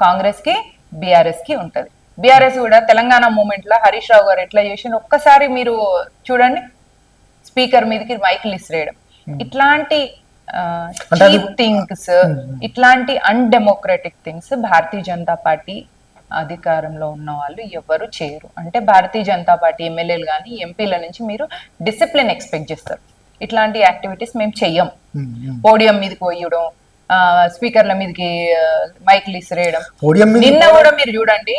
కాంగ్రెస్ కి బీఆర్ఎస్ కి ఉంటది. బీఆర్ఎస్ కూడా తెలంగాణ మూమెంట్ లో హరీష్ రావు గారు ఎట్లా చేసిన ఒక్కసారి మీరు చూడండి, స్పీకర్ మీదకి మైకులు ఇసిరేయడం, ఇట్లాంటి థింగ్స్, ఇట్లాంటి అన్డెమోక్రటిక్ థింగ్స్ భారతీయ జనతా పార్టీ అధికారంలో ఉన్న వాళ్ళు ఎవరు చేయరు. అంటే భారతీయ జనతా పార్టీ ఎమ్మెల్యేలు కానీ ఎంపీల నుంచి మీరు డిసిప్లిన్ ఎక్స్పెక్ట్ చేస్తారు. ఇట్లాంటి యాక్టివిటీస్ మేము చెయ్యం. పోడియం మీదకి పోయడం, స్పీకర్ల మీదకి మైక్లు ఇసిరేయడం. నిన్న కూడా మీరు చూడండి,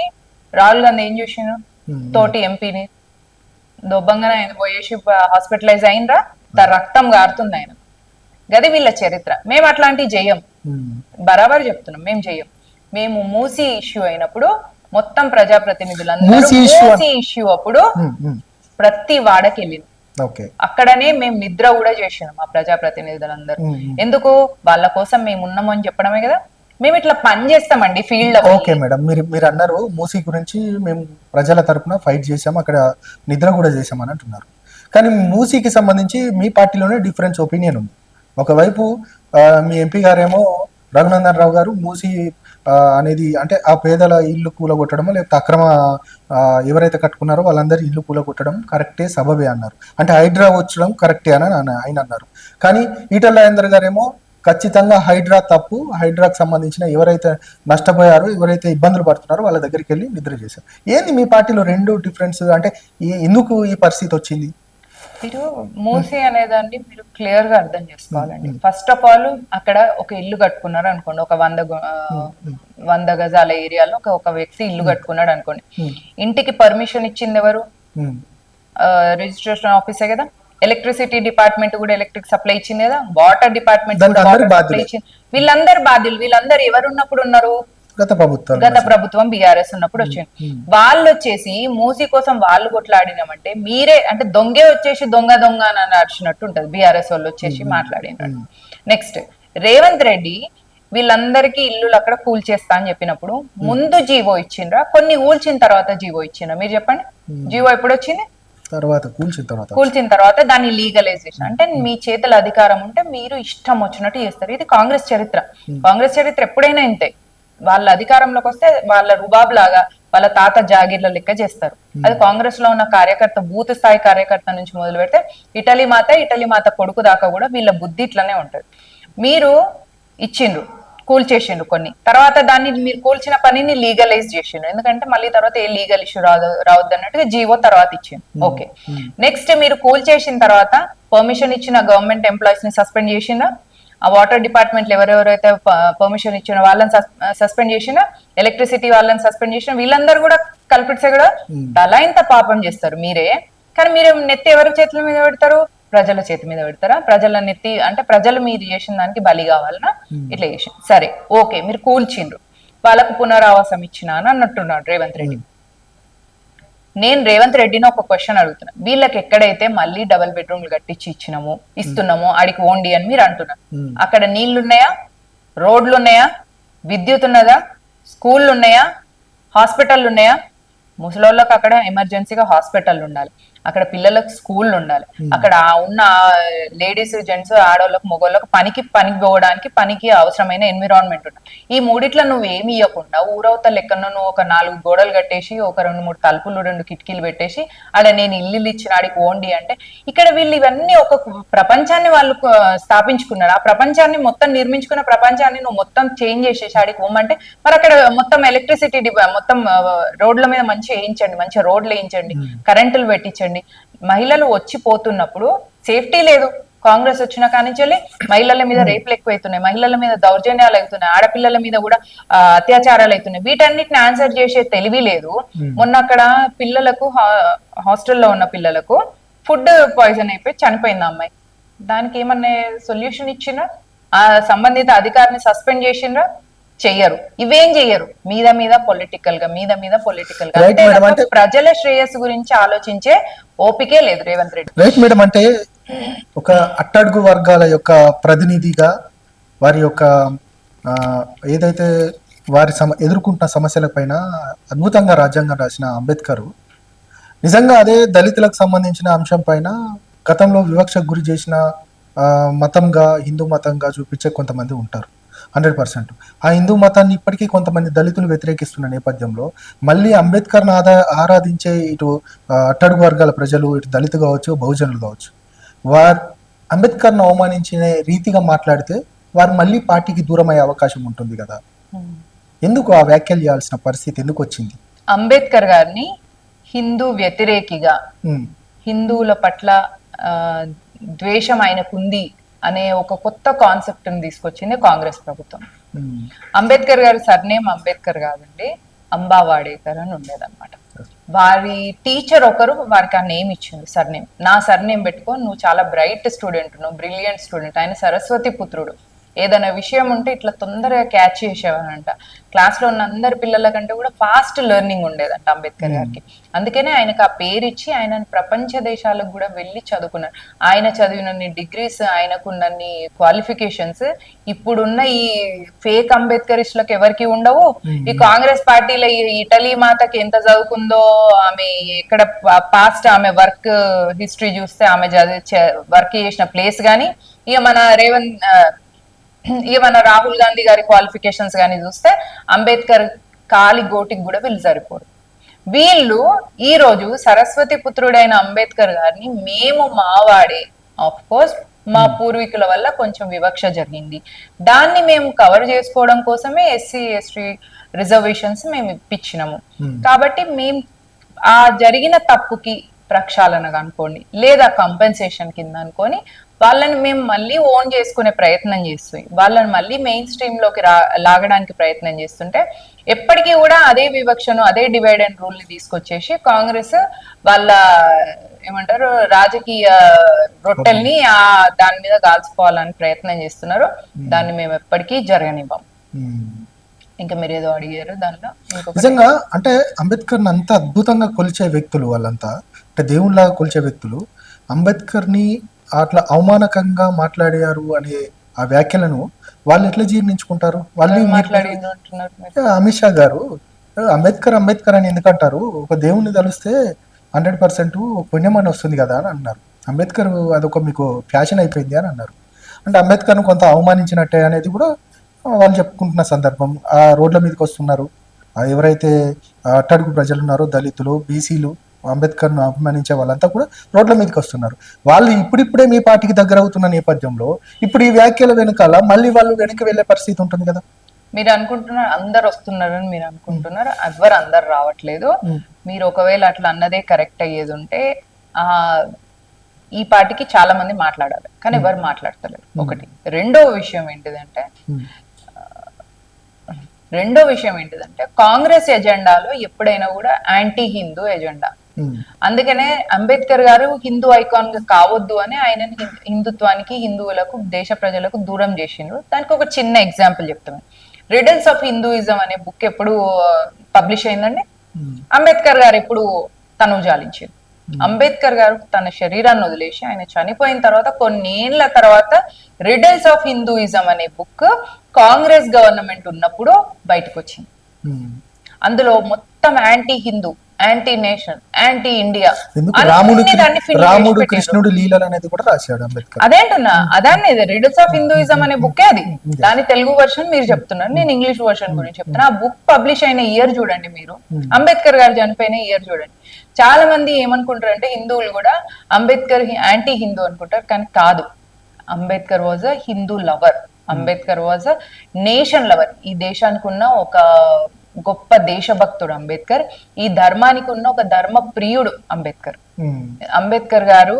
రాహుల్ గాంధీ ఏం చూసిన తోటి ఎంపీని దొబ్బంగానే ఆయన పోయేసి హాస్పిటలైజ్ అయినరా, రక్తం గారుతుంది ఆయన. గది వీళ్ళ చరిత్ర. మేము అట్లాంటివి చెయ్యం, బరాబర్ చెప్తున్నాం, మేము చెయ్యం. మేము మూసీ ఇష్యూ అయినప్పుడు మొత్తం ప్రజాప్రతినిధులందరూ మూసీ ఇష్యూ అప్పుడు ప్రతి వాడకి వెళ్ళింది. అక్కడనే మేము నిద్ర కూడా చేసినాం ఆ ప్రజాప్రతినిధులందరూ. ఎందుకు? వాళ్ళ కోసం మేము ఉన్నామని చెప్పడమే కదా. మేము ఇట్లా పని చేస్తామండి ఫీల్డ్ లో. ఓకే మేడం, మీరు అన్నారు మూసీ గురించి మేము ప్రజల తరపున ఫైట్ చేసాం, అక్కడ నిద్ర కూడా చేసామని అంటున్నారు. కానీ మూసీకి సంబంధించి మీ పార్టీలోనే డిఫరెన్స్ ఒపీనియన్ ఉంది. ఒకవైపు మీ ఎంపీ గారేమో రఘునందన్ రావు గారు మూసీ అనేది అంటే ఆ పేదల ఇల్లు కూలగొట్టడమో లేకపోతే అక్రమ ఎవరైతే కట్టుకున్నారో వాళ్ళందరి ఇల్లు కూలగొట్టడం కరెక్టే, సబబే అన్నారు. అంటే హైడ్రా వచ్చడం కరెక్టే అని ఆయన అన్నారు. కానీ ఈటల రాజేందర్ గారేమో ఖచ్చితంగా హైడ్రా తప్పు, హైడ్రాకు సంబంధించిన ఎవరైతే నష్టపోయారో, ఎవరైతే ఇబ్బందులు పడుతున్నారో వాళ్ళ దగ్గరికి వెళ్ళి నిద్ర చేశారు. ఏంది మీ పార్టీలో రెండు డిఫరెన్స్? అంటే ఎందుకు ఈ పరిస్థితి వచ్చింది? మీరు మూసీ అనేదాన్ని మీరు క్లియర్ గా అర్థం చేసుకోవాలండి. ఫస్ట్ ఆఫ్ ఆల్ అక్కడ ఒక ఇల్లు కట్టుకున్నారు అనుకోండి, ఒక 100 గజాల ఏరియాలో ఒక వ్యక్తి ఇల్లు కట్టుకున్నాడు అనుకోండి. ఇంటికి పర్మిషన్ ఇచ్చింది ఎవరు? రిజిస్ట్రేషన్ ఆఫీసే కదా. ఎలక్ట్రిసిటీ డిపార్ట్మెంట్ కూడా ఎలక్ట్రిక్ సప్లై ఇచ్చింది కదా. వాటర్ డిపార్ట్మెంట్ కూడా వాటర్ సప్లై ఇచ్చింది. వీళ్ళందరూ బాధ్యులు. వీళ్ళందరూ ఎవరు ఉన్నప్పుడు ఉన్నారు? గత ప్రభుత్వం బీఆర్ఎస్ ఉన్నప్పుడు వచ్చింది. వాళ్ళు వచ్చేసి మూసీ కోసం వాళ్ళు కొట్లాడినామంటే మీరే అంటే దొంగే వచ్చేసి దొంగ అని అరిచినట్టు ఉంటది. బీఆర్ఎస్ వాళ్ళు వచ్చేసి మాట్లాడినారు. నెక్స్ట్ రేవంత్ రెడ్డి వీళ్ళందరికీ ఇల్లులు అక్కడ కూల్చేస్తా అని చెప్పినప్పుడు ముందు జీవో ఇచ్చిండ్రా, కొన్ని కూల్చిన తర్వాత జీవో ఇచ్చిండ్రా? మీరు చెప్పండి. జీవో ఎప్పుడు వచ్చింది? కూల్చిన తర్వాత దాన్ని లీగలైజేషన్. అంటే మీ చేతుల అధికారం ఉంటే మీరు ఇష్టం వచ్చినట్టు చేస్తారు. ఇది కాంగ్రెస్ చరిత్ర. కాంగ్రెస్ చరిత్ర ఎప్పుడైనా ఇంతే. వాళ్ళ అధికారంలోకి వస్తే వాళ్ళ రుబాబ్ లాగా వాళ్ళ తాత జాగీర్ల లెక్క చేస్తారు. అది కాంగ్రెస్ లో ఉన్న కార్యకర్త, బూత్ స్థాయి కార్యకర్త నుంచి మొదలు పెడితే ఇటలీ మాత కొడుకు దాకా కూడా వీళ్ళ బుద్ధి ఇట్లనే ఉంటది. మీరు ఇచ్చిండ్రు కూల్చేసిండు కొన్ని, తర్వాత దాన్ని మీరు కూల్చిన పనిని లీగలైజ్ చేసిండు, ఎందుకంటే మళ్ళీ తర్వాత ఏ లీగల్ ఇష్యూ రావద్దు అన్నట్టుగా జీవో తర్వాత ఇచ్చిండు. ఓకే, నెక్స్ట్ మీరు కూల్చేసిన తర్వాత పర్మిషన్ ఇచ్చిన గవర్నమెంట్ ఎంప్లాయీస్ ని సస్పెండ్ చేసిందా, ఆ వాటర్ డిపార్ట్మెంట్ ఎవరెవరైతే పర్మిషన్ ఇచ్చిన వాళ్ళని సస్పెండ్ చేసిన, ఎలక్ట్రిసిటీ వాళ్ళని సస్పెండ్ చేసిన, వీళ్ళందరూ కూడా కల్పిట్సే కూడా తలా ఇంత పాపం చేస్తారు మీరే. కానీ మీరు నెత్తి ఎవరి చేతుల మీద పెడతారు? ప్రజల చేతి మీద పెడతారా? ప్రజల నెత్తి అంటే ప్రజలు మీరు చేసిన దానికి బలి కావాలనా? ఇట్లా చేసి సరే ఓకే మీరు కూల్చిండ్రు, వాళ్ళకు పునరావాసం ఇచ్చినా అని అన్నట్టున్నాడు రేవంత్ రెడ్డి. నేను రేవంత్ రెడ్డిని ఒక క్వశ్చన్ అడుగుతున్నా, వీళ్ళకి ఎక్కడైతే మళ్ళీ డబుల్ బెడ్రూమ్లు కట్టించి ఇస్తున్నామో ఆడికి ఓండి అని మీరు అంటున్నారు, అక్కడ నీళ్లు ఉన్నాయా, రోడ్లు ఉన్నాయా, విద్యుత్ ఉన్నదా, స్కూళ్ళు ఉన్నాయా, హాస్పిటల్ ఉన్నాయా? ముసలోళ్ళకి అక్కడ ఎమర్జెన్సీగా హాస్పిటల్ ఉండాలి, అక్కడ పిల్లలకు స్కూల్ ఉండాలి, అక్కడ ఉన్న లేడీస్ జెంట్స్ ఆడవాళ్ళకు మగవాళ్ళకు పనికి పోవడానికి పనికి అవసరమైన ఎన్విరాన్మెంట్ ఉండాలి. ఈ మూడిట్లో నువ్వు ఏమి ఇవ్వకుండా ఊరవత లెక్కన నువ్వు ఒక 4 గోడలు కట్టేసి ఒక 2-3 తలుపులు 2 కిటికీలు పెట్టేసి ఆడ నేను ఇల్లు ఇచ్చిన ఆడికి ఓండి అంటే, ఇక్కడ వీళ్ళు ఇవన్నీ ఒక ప్రపంచాన్ని వాళ్ళు స్థాపించుకున్నారు. ఆ ప్రపంచాన్ని మొత్తం నిర్మించుకున్న ప్రపంచాన్ని నువ్వు మొత్తం చేంజ్ చేసేసి ఆడికి పోమంటే మరి అక్కడ మొత్తం ఎలక్ట్రిసిటీ మొత్తం రోడ్ల మీద మంచిగా వేయించండి, మంచిగా రోడ్లు వేయించండి, కరెంటులు పెట్టించండి. మహిళలు వచ్చిపోతున్నప్పుడు సేఫ్టీ లేదు. కాంగ్రెస్ వచ్చిన కానించాలి మహిళల మీద రేపులు ఎక్కువైతున్నాయి, మహిళల మీద దౌర్జన్యాలు అవుతున్నాయి, ఆడపిల్లల మీద కూడా అత్యాచారాలు అవుతున్నాయి. వీటన్నిటిని ఆన్సర్ చేసే తెలివి లేదు. మొన్న అక్కడ పిల్లలకు హాస్టల్లో ఉన్న పిల్లలకు ఫుడ్ పాయిజన్ అయిపోయి చనిపోయింది అమ్మాయి. దానికి ఏమన్నా సొల్యూషన్ ఇచ్చిండ్రా? ఆ సంబంధిత అధికారిని సస్పెండ్ చేసిండ్రా? చెయ్యరు. ఇవేం చెయ్యరు. మీద పొలిటికల్ గా అంటే ప్రజల శ్రేయస్సు గురించి ఆలోచించే ఓపికే లేదు రేవంత్ రెడ్డి. రైట్ మేడం, అంటే ఒక అట్టడుగు వర్గాల యొక్క ప్రతినిధిగా వారి యొక్క ఏదైతే వారి ఎదుర్కొంటున్న సమస్యల పైన అద్భుతంగా రాజ్యాంగం రాసిన అంబేద్కర్ నిజంగా అదే దళితులకు సంబంధించిన అంశం పైన గతంలో వివక్షకు గురి చేసిన మతంగా హిందూ మతంగా చూపించే కొంతమంది ఉంటారు. 100%. ఆ హిందూ మతాన్ని ఇప్పటికీ కొంతమంది దళితులు వ్యతిరేకిస్తున్న నేపథ్యంలో మళ్ళీ అంబేద్కర్ను ఆరాధించే ఇటు అట్టడుగు వర్గాల ప్రజలు, ఇటు దళితులు కావచ్చు, బహుజనులు కావచ్చు, వారు అంబేద్కర్ను అవమానించిన రీతిగా మాట్లాడితే వారు మళ్ళీ పార్టీకి దూరం అయ్యే అవకాశం ఉంటుంది కదా. ఎందుకు ఆ వ్యాఖ్యలు చేయాల్సిన పరిస్థితి ఎందుకు వచ్చింది? అంబేద్కర్ గారిని హిందూ వ్యతిరేకిగా, హిందువుల పట్ల ద్వేషం ఆయనకుంది అనే ఒక కొత్త కాన్సెప్ట్ ని తీసుకొచ్చింది కాంగ్రెస్ ప్రభుత్వం. అంబేద్కర్ గారి సర్నేమ్ అంబేద్కర్ కాదండి, అంబావాడేకర్ అని ఉండేదన్నమాట. వారి టీచర్ ఒకరు వారికి ఆ నేమ్ ఇచ్చింది, సర్నేమ్. నా సర్నేమ్ పెట్టుకో, నువ్వు చాలా బ్రైట్ స్టూడెంట్, నువ్వు బ్రిలియంట్ స్టూడెంట్. ఆయన సరస్వతి పుత్రుడు. ఏదైనా విషయం ఉంటే ఇట్లా తొందరగా క్యాచ్ చేసేవాడంట. క్లాస్ లో ఉన్న అందరి పిల్లల కంటే కూడా ఫాస్ట్ లెర్నింగ్ ఉండేదంట అంబేద్కర్ గారికి. అందుకనే ఆయనకు ఆ పేరు ఇచ్చి ఆయన ప్రపంచ దేశాలకు కూడా వెళ్ళి చదువుకున్నారు. ఆయన చదివినన్ని డిగ్రీస్, ఆయనకున్నన్ని క్వాలిఫికేషన్స్ ఇప్పుడున్న ఈ ఫేక్ అంబేద్కరిస్టులకు ఎవరికి ఉండవు. ఈ కాంగ్రెస్ పార్టీలో ఇటలీ మాతకి ఎంత చదువుకుందో, ఆమె ఎక్కడ పాస్ట్ ఆమె వర్క్ హిస్టరీ చూస్తే ఆమె వర్క్ చేసిన ప్లేస్ గానీ, ఇక మన రాహుల్ గాంధీ గారి క్వాలిఫికేషన్స్ కానీ చూస్తే అంబేద్కర్ కాలి గోటికి కూడా వీళ్ళు సరిపోరు. వీళ్ళు ఈ రోజు సరస్వతి పుత్రుడైన అంబేద్కర్ గారిని మేము మావాడే, ఆఫ్ కోర్స్ మా పూర్వీకుల వల్ల కొంచెం వివక్ష జరిగింది, దాన్ని మేము కవర్ చేసుకోవడం కోసమే ఎస్సీ ఎస్టీ రిజర్వేషన్స్ మేము ఇప్పించినాము. కాబట్టి మేము ఆ జరిగిన తప్పుకి ప్రక్షాళనగా అనుకోండి, లేదా కంపెన్సేషన్ కింద అనుకొని వాళ్ళని మేము మళ్ళీ ఓన్ చేసుకునే ప్రయత్నం చేస్తాం, వాళ్ళని మళ్ళీ మెయిన్ స్ట్రీమ్ లోకి లాగడానికి ప్రయత్నం చేస్తుంటే ఎప్పటికీ కూడా అదే వివక్షను, అదే డివైడ్ అండ్ రూల్ ని తీసుకొచ్చేసి కాంగ్రెస్ వాళ్ళ ఏమంటారు రాజకీయ రొట్టెల్ని దాని మీద కాల్చుకోవాలని ప్రయత్నం చేస్తున్నారు. దాన్ని మేము ఎప్పటికీ జరగనివ్వం. ఇంకా మీరు ఏదో అడిగారు దానిలో. నిజంగా అంటే అంబేద్కర్ అంత అద్భుతంగా కొలిచే వ్యక్తులు వాళ్ళంతా, అంటే దేవుళ్ళగా కొలిచే వ్యక్తులు అంబేద్కర్ని అట్లా అవమానకంగా మాట్లాడారు అనే ఆ వ్యాఖ్యలను వాళ్ళు ఎట్లా జీర్ణించుకుంటారు? వాళ్ళు అమిత్ షా గారు అంబేద్కర్ అని ఎందుకంటారు, ఒక దేవుణ్ణి తలుస్తే 100% పుణ్యం అని వస్తుంది కదా అని అన్నారు. అంబేద్కర్ అదొక మీకు ఫ్యాషన్ అయిపోయింది అని అన్నారు. అంటే అంబేద్కర్ను కొంత అవమానించినట్టే అనేది కూడా వాళ్ళు చెప్పుకుంటున్న సందర్భం. ఆ రోడ్ల మీదకి వస్తున్నారు ఎవరైతే అట్టడుగు ప్రజలు ఉన్నారో, దళితులు, బీసీలు, అంబేద్కర్ను అభిమానించే వాళ్ళంతా కూడా రోడ్ల మీదకి వస్తున్నారు. వాళ్ళు ఇప్పుడిప్పుడే మీ పార్టీకి దగ్గర అవుతున్న నేపథ్యంలో ఇప్పుడు ఈ వ్యాఖ్యల వెనుకాల మళ్ళీ వాళ్ళు వెనక్కి వెళ్ళే పరిస్థితి ఉంటుంది కదా. మీరు అనుకుంటున్నారు అందరు వస్తున్నారని మీరు అనుకుంటున్నారు, అందరు రావట్లేదు. మీరు ఒకవేళ అట్లా అన్నదే కరెక్ట్ అయ్యేది ఉంటే ఆ ఈ పార్టీకి చాలా మంది మాట్లాడాలి, కానీ ఎవరు మాట్లాడతలేరు. ఒకటి. రెండో విషయం ఏంటిదంటే కాంగ్రెస్ ఎజెండాలో ఎప్పుడైనా కూడా యాంటీ హిందూ ఎజెండా. అందుకనే అంబేద్కర్ గారు హిందూ ఐకాన్ గా కావద్దు అని ఆయన హిందుత్వానికి, హిందువులకు, దేశ ప్రజలకు దూరం చేసిండ్రు. దానికి ఒక చిన్న ఎగ్జాంపుల్ చెప్తాను. రిడల్స్ ఆఫ్ హిందూయిజం అనే బుక్ ఎప్పుడు పబ్లిష్ అయిందండి? అంబేద్కర్ గారు ఎప్పుడు తనుజాలించారు? అంబేద్కర్ గారు తన శరీరాన్ని వదిలేసి ఆయన చనిపోయిన తర్వాత కొన్నేళ్ల తర్వాత రిడల్స్ ఆఫ్ హిందూయిజం అనే బుక్ కాంగ్రెస్ గవర్నమెంట్ ఉన్నప్పుడు బయటకు వచ్చింది. అందులో మొత్తం anti Hindu, anti nation, anti India, రాముడు కృష్ణుడు లీలలు అనేది కూడా రాశాడు అంబేద్కర్. అదేంటున్నా అదాన్ని రిడల్స్ ఆఫ్ హిందూయిజం అనే బుక్ అది. దాని తెలుగు వర్షన్ మీరు చెప్తున్నారు, నేను ఇంగ్లీష్ వర్షన్ గురించి చెప్తున్నా. ఆ బుక్ పబ్లిష్ అయిన ఇయర్ చూడండి మీరు, అంబేద్కర్ గారు చనిపోయిన ఇయర్ చూడండి. చాలా మంది ఏమనుకుంటారు అంటే హిందువులు కూడా అంబేద్కర్ యాంటీ హిందూ అనుకుంటారు, కానీ కాదు. Ambedkar was a Hindu lover, Ambedkar was a nation lover. ఈ దేశానికి ఉన్న ఒక గొప్ప దేశభక్తుడు అంబేద్కర్, ఈ ధర్మానికి ఉన్న ఒక ధర్మ ప్రియుడు అంబేద్కర్. అంబేద్కర్ గారు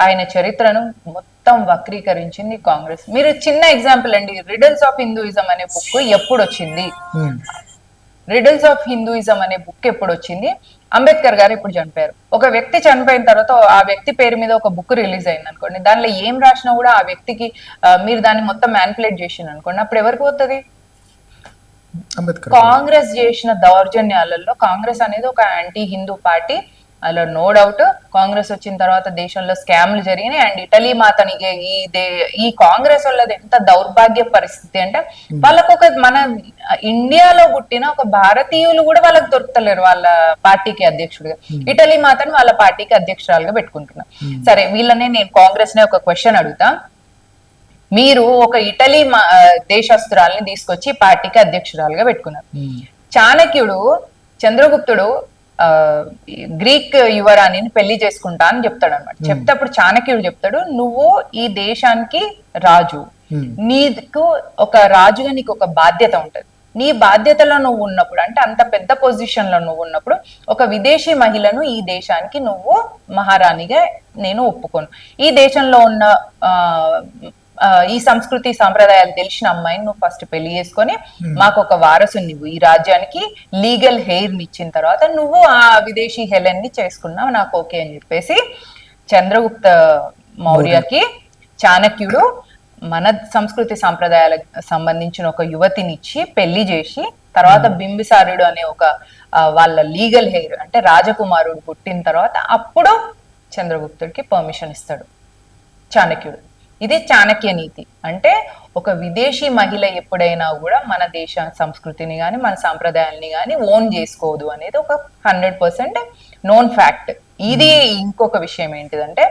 ఆయన చరిత్రను మొత్తం వక్రీకరించింది కాంగ్రెస్. మీరు చిన్న ఎగ్జాంపుల్ అండి, రిడల్స్ ఆఫ్ హిందూయిజం అనే బుక్ ఎప్పుడు వచ్చింది? రిడల్స్ ఆఫ్ హిందూయిజం అనే బుక్ ఎప్పుడు వచ్చింది? అంబేద్కర్ గారు ఇప్పుడు చనిపోయారు. ఒక వ్యక్తి చనిపోయిన తర్వాత ఆ వ్యక్తి పేరు మీద ఒక బుక్ రిలీజ్ అయింది అనుకోండి, దానిలో ఏం రాసినా కూడా ఆ వ్యక్తికి మీరు దాన్ని మొత్తం మ్యానిపులేట్ చేసింది అనుకోండి, అప్పుడు ఎవరికి పోతుంది? కాంగ్రెస్ చేసిన దౌర్జన్యాలలో కాంగ్రెస్ అనేది ఒక యాంటీ హిందూ పార్టీ, అలా నో డౌట్. కాంగ్రెస్ వచ్చిన తర్వాత దేశంలో స్కామ్లు జరిగినాయి. అండ్ ఇటలీ మాతనికి ఈ కాంగ్రెస్ వాళ్ళది ఎంత దౌర్భాగ్య పరిస్థితి అంటే వాళ్ళకు మన ఇండియాలో పుట్టిన ఒక భారతీయులు కూడా వాళ్ళకి దొరుకుతలేరు వాళ్ళ పార్టీకి అధ్యక్షుడిగా. ఇటలీ మాతని వాళ్ళ పార్టీకి అధ్యక్షురాలుగా పెట్టుకుంటున్నా. సరే, వీళ్ళనే నేను కాంగ్రెస్ నే ఒక క్వశ్చన్ అడుగుతా. మీరు ఒక ఇటలీ దేశస్తురాల్ని తీసుకొచ్చి పార్టీకి అధ్యక్షురాలుగా పెట్టుకున్నారు. చాణక్యుడు, చంద్రగుప్తుడు గ్రీక్ యువరాణిని పెళ్లి చేసుకుంటా అని చెప్తాడు అనమాట. చెప్తే అప్పుడు చాణక్యుడు చెప్తాడు, నువ్వు ఈ దేశానికి రాజు, నీకు ఒక రాజుగా నీకు ఒక బాధ్యత ఉంటది. నీ బాధ్యతలో నువ్వు ఉన్నప్పుడు, అంటే అంత పెద్ద పొజిషన్ లో నువ్వు ఉన్నప్పుడు, ఒక విదేశీ మహిళను ఈ దేశానికి నువ్వు మహారాణిగా నేను ఒప్పుకోను. ఈ దేశంలో ఉన్న ఈ సంస్కృతి సాంప్రదాయాలు తెలిసిన అమ్మాయిని నువ్వు ఫస్ట్ పెళ్లి చేసుకొని మాకు ఒక వారసుని నువ్వు ఈ రాజ్యానికి లీగల్ హెయిర్ ని ఇచ్చిన తర్వాత నువ్వు ఆ విదేశీ హెలెన్ ని చేసుకున్నావు, నాకు ఓకే అని చెప్పేసి చంద్రగుప్త మౌర్యకి చాణక్యుడు మన సంస్కృతి సాంప్రదాయాలకు సంబంధించిన ఒక యువతినిచ్చి పెళ్లి చేసి, తర్వాత బింబిసారుడు అనే ఒక వాళ్ళ లీగల్ హెయిర్ అంటే రాజకుమారుడు పుట్టిన తర్వాత అప్పుడు చంద్రగుప్తుడికి పర్మిషన్ ఇస్తాడు చాణక్యుడు. ఇది చాణక్య నీతి. అంటే ఒక విదేశీ మహిళ ఎప్పుడైనా కూడా మన దేశ సంస్కృతిని కానీ మన సాంప్రదాయాల్ని కానీ ఓన్ చేసుకోదు అనేది ఒక 100% నోన్ ఫ్యాక్ట్. ఇది ఇంకొక విషయం ఏంటిదంటే,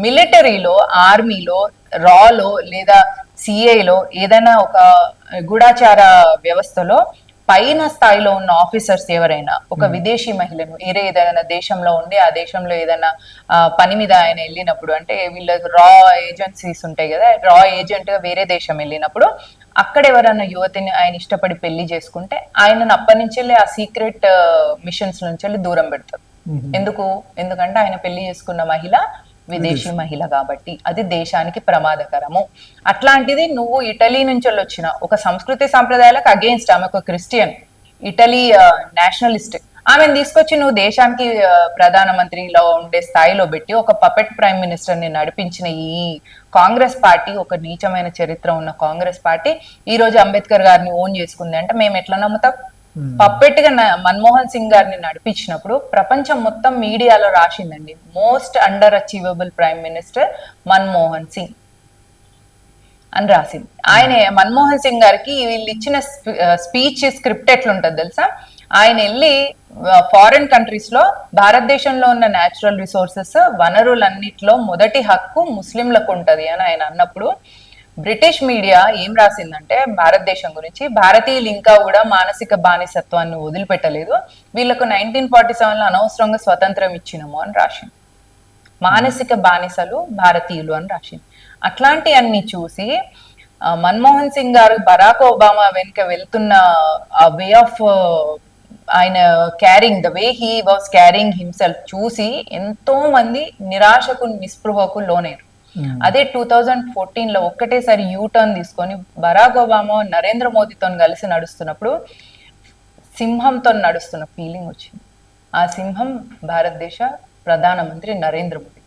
మిలిటరీలో, ఆర్మీలో, రాలో లేదా సిఐలో ఏదైనా ఒక గూఢాచార వ్యవస్థలో పైన స్థాయిలో ఉన్న ఆఫీసర్స్ ఎవరైనా ఒక విదేశీ మహిళను ఏదైనా దేశంలో ఉండి ఆ దేశంలో ఏదైనా పని మీద ఆయన వెళ్ళినప్పుడు, అంటే వీళ్ళ రా ఏజెన్సీస్ ఉంటాయి కదా, రా ఏజెంట్ గా వేరే దేశం వెళ్ళినప్పుడు అక్కడ ఎవరైనా యువతిని ఆయన ఇష్టపడి పెళ్లి చేసుకుంటే ఆయనను అప్పటి నుంచి ఆ సీక్రెట్ మిషన్స్ నుంచి దూరం పెడతారు. ఎందుకంటే ఆయన పెళ్లి చేసుకున్న మహిళ విదేశీ మహిళ కాబట్టి అది దేశానికి ప్రమాదకరము. అట్లాంటిది నువ్వు ఇటలీ నుంచి వచ్చిన ఒక సంస్కృతి సాంప్రదాయాలకు అగేన్స్ట్, ఆమె ఒక క్రిస్టియన్, ఇటలీ నేషనలిస్ట్, ఆమెను తీసుకొచ్చి నువ్వు దేశానికి ప్రధానమంత్రిలో ఉండే స్థాయిలో పెట్టి ఒక పపెట్ ప్రైమ్ మినిస్టర్ ని నడిపించిన ఈ కాంగ్రెస్ పార్టీ, ఒక నీచమైన చరిత్ర ఉన్న కాంగ్రెస్ పార్టీ ఈ రోజు అంబేద్కర్ గారిని ఓన్ చేసుకుంది అంటే మేము ఎట్లా నమ్ముతాం? పప్పెట్ గా మన్మోహన్ సింగ్ గారిని నడిపించినప్పుడు ప్రపంచం మొత్తం మీడియాలో రాసిందండి, most under achievable prime minister Manmohan Singh అని రాసింది. ఆయన మన్మోహన్ సింగ్ గారికి వీళ్ళు ఇచ్చిన స్పీచ్ స్క్రిప్ట్ ఎట్లుంటది తెలుసా? ఆయన వెళ్ళి ఫారిన్ కంట్రీస్ లో భారతదేశంలో ఉన్న న్యాచురల్ రిసోర్సెస్ వనరులన్నిట్లో మొదటి హక్కు ముస్లింలకు ఉంటది అని ఆయన అన్నప్పుడు బ్రిటిష్ మీడియా ఏం రాసిందంటే భారతదేశం గురించి, భారతీయులు ఇంకా కూడా మానసిక బానిసత్వాన్ని వదిలిపెట్టలేదు, వీళ్ళకు 1947లో అనవసరంగా స్వతంత్రం ఇచ్చినము అని రాసింది. మానసిక బానిసలు భారతీయులు అని రాసింది. అట్లాంటి అన్ని చూసి మన్మోహన్ సింగ్ గారు బరాక్ ఒబామా వెనుక వెళ్తున్న ఆ వే ఆఫ్ ఆయన carrying the way he was carrying himself చూసి ఎంతో మంది నిరాశకు నిస్పృహకు లోనేరు. అదే 2014 లో ఒక్కటేసారి యూటర్న్ తీసుకొని బరాక్ ఒబామా నరేంద్ర మోదీతో కలిసి నడుస్తున్నప్పుడు సింహంతో నడుస్తున్న ఫీలింగ్ వచ్చింది. ఆ సింహం భారతదేశ ప్రధానమంత్రి నరేంద్ర మోదీ.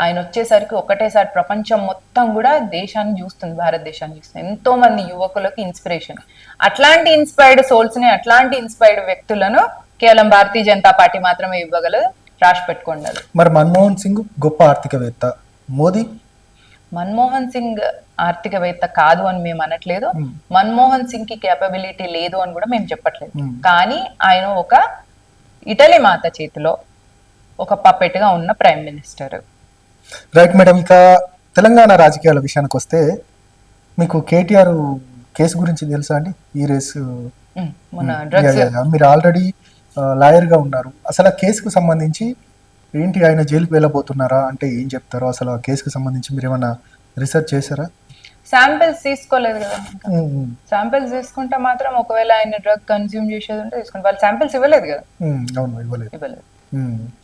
ఆయన వచ్చేసరికి ఒకటేసారి ప్రపంచం మొత్తం కూడా దేశాన్ని చూస్తుంది, భారతదేశాన్ని చూస్తుంది. ఎంతో మంది యువకులకు ఇన్స్పిరేషన్. అట్లాంటి ఇన్స్పైర్డ్ సోల్స్ ని, అట్లాంటి ఇన్స్పైర్డ్ వ్యక్తులను కేవలం భారతీయ జనతా పార్టీ మాత్రమే ఇవ్వగలదు. రాసి పెట్టుకోండి. మరి మన్మోహన్ సింగ్ గొప్ప ఆర్థికవేత్త, మోదీ మన్మోహన్ సింగ్ ఆర్థికవేత్త కాదు అని మేము అనట్లేదు, మన్మోహన్ సింగ్ కి కేపబిలిటీ లేదు అని కూడా మేము చెప్పట్లేదు. కానీ ఆయన ఒక ఇటలీ మాత చేతిలో ఒక పప్పెట్ గా ఉన్న ప్రైమ్ మినిస్టర్. Right madam. ఇక తెలంగాణ రాజకీయాల విషయానికి వస్తే మీకు కేటీఆర్ కేసు గురించి తెలుసా అండి? ఈ రేసు మన డ్రగ్స్ మీరు ఆల్రెడీ లాయర్ గా ఉన్నారు. అసలు ఆ కేసుకు సంబంధించి ఏంటి, ఆయన జైలుకు వెళ్ళబోతున్నారా అంటే ఏం చెప్తారు? అసలు ఆ కేసుకు సంబంధించి మీరు ఏమైనా రీసెర్చ్ చేశారా? శాంపిల్స్ తీసుకోలేదు కదా. శాంపిల్స్ తీసుకుంటే మాత్రం ఒకవేళ ఆయన డ్రగ్ కన్స్యూమ్ చేసేది ఉంటే తీసుకుంటే, వాళ్ళు శాంపిల్స్ ఇవ్వలేదు కదా. అవును, ఇవ్వలేదు.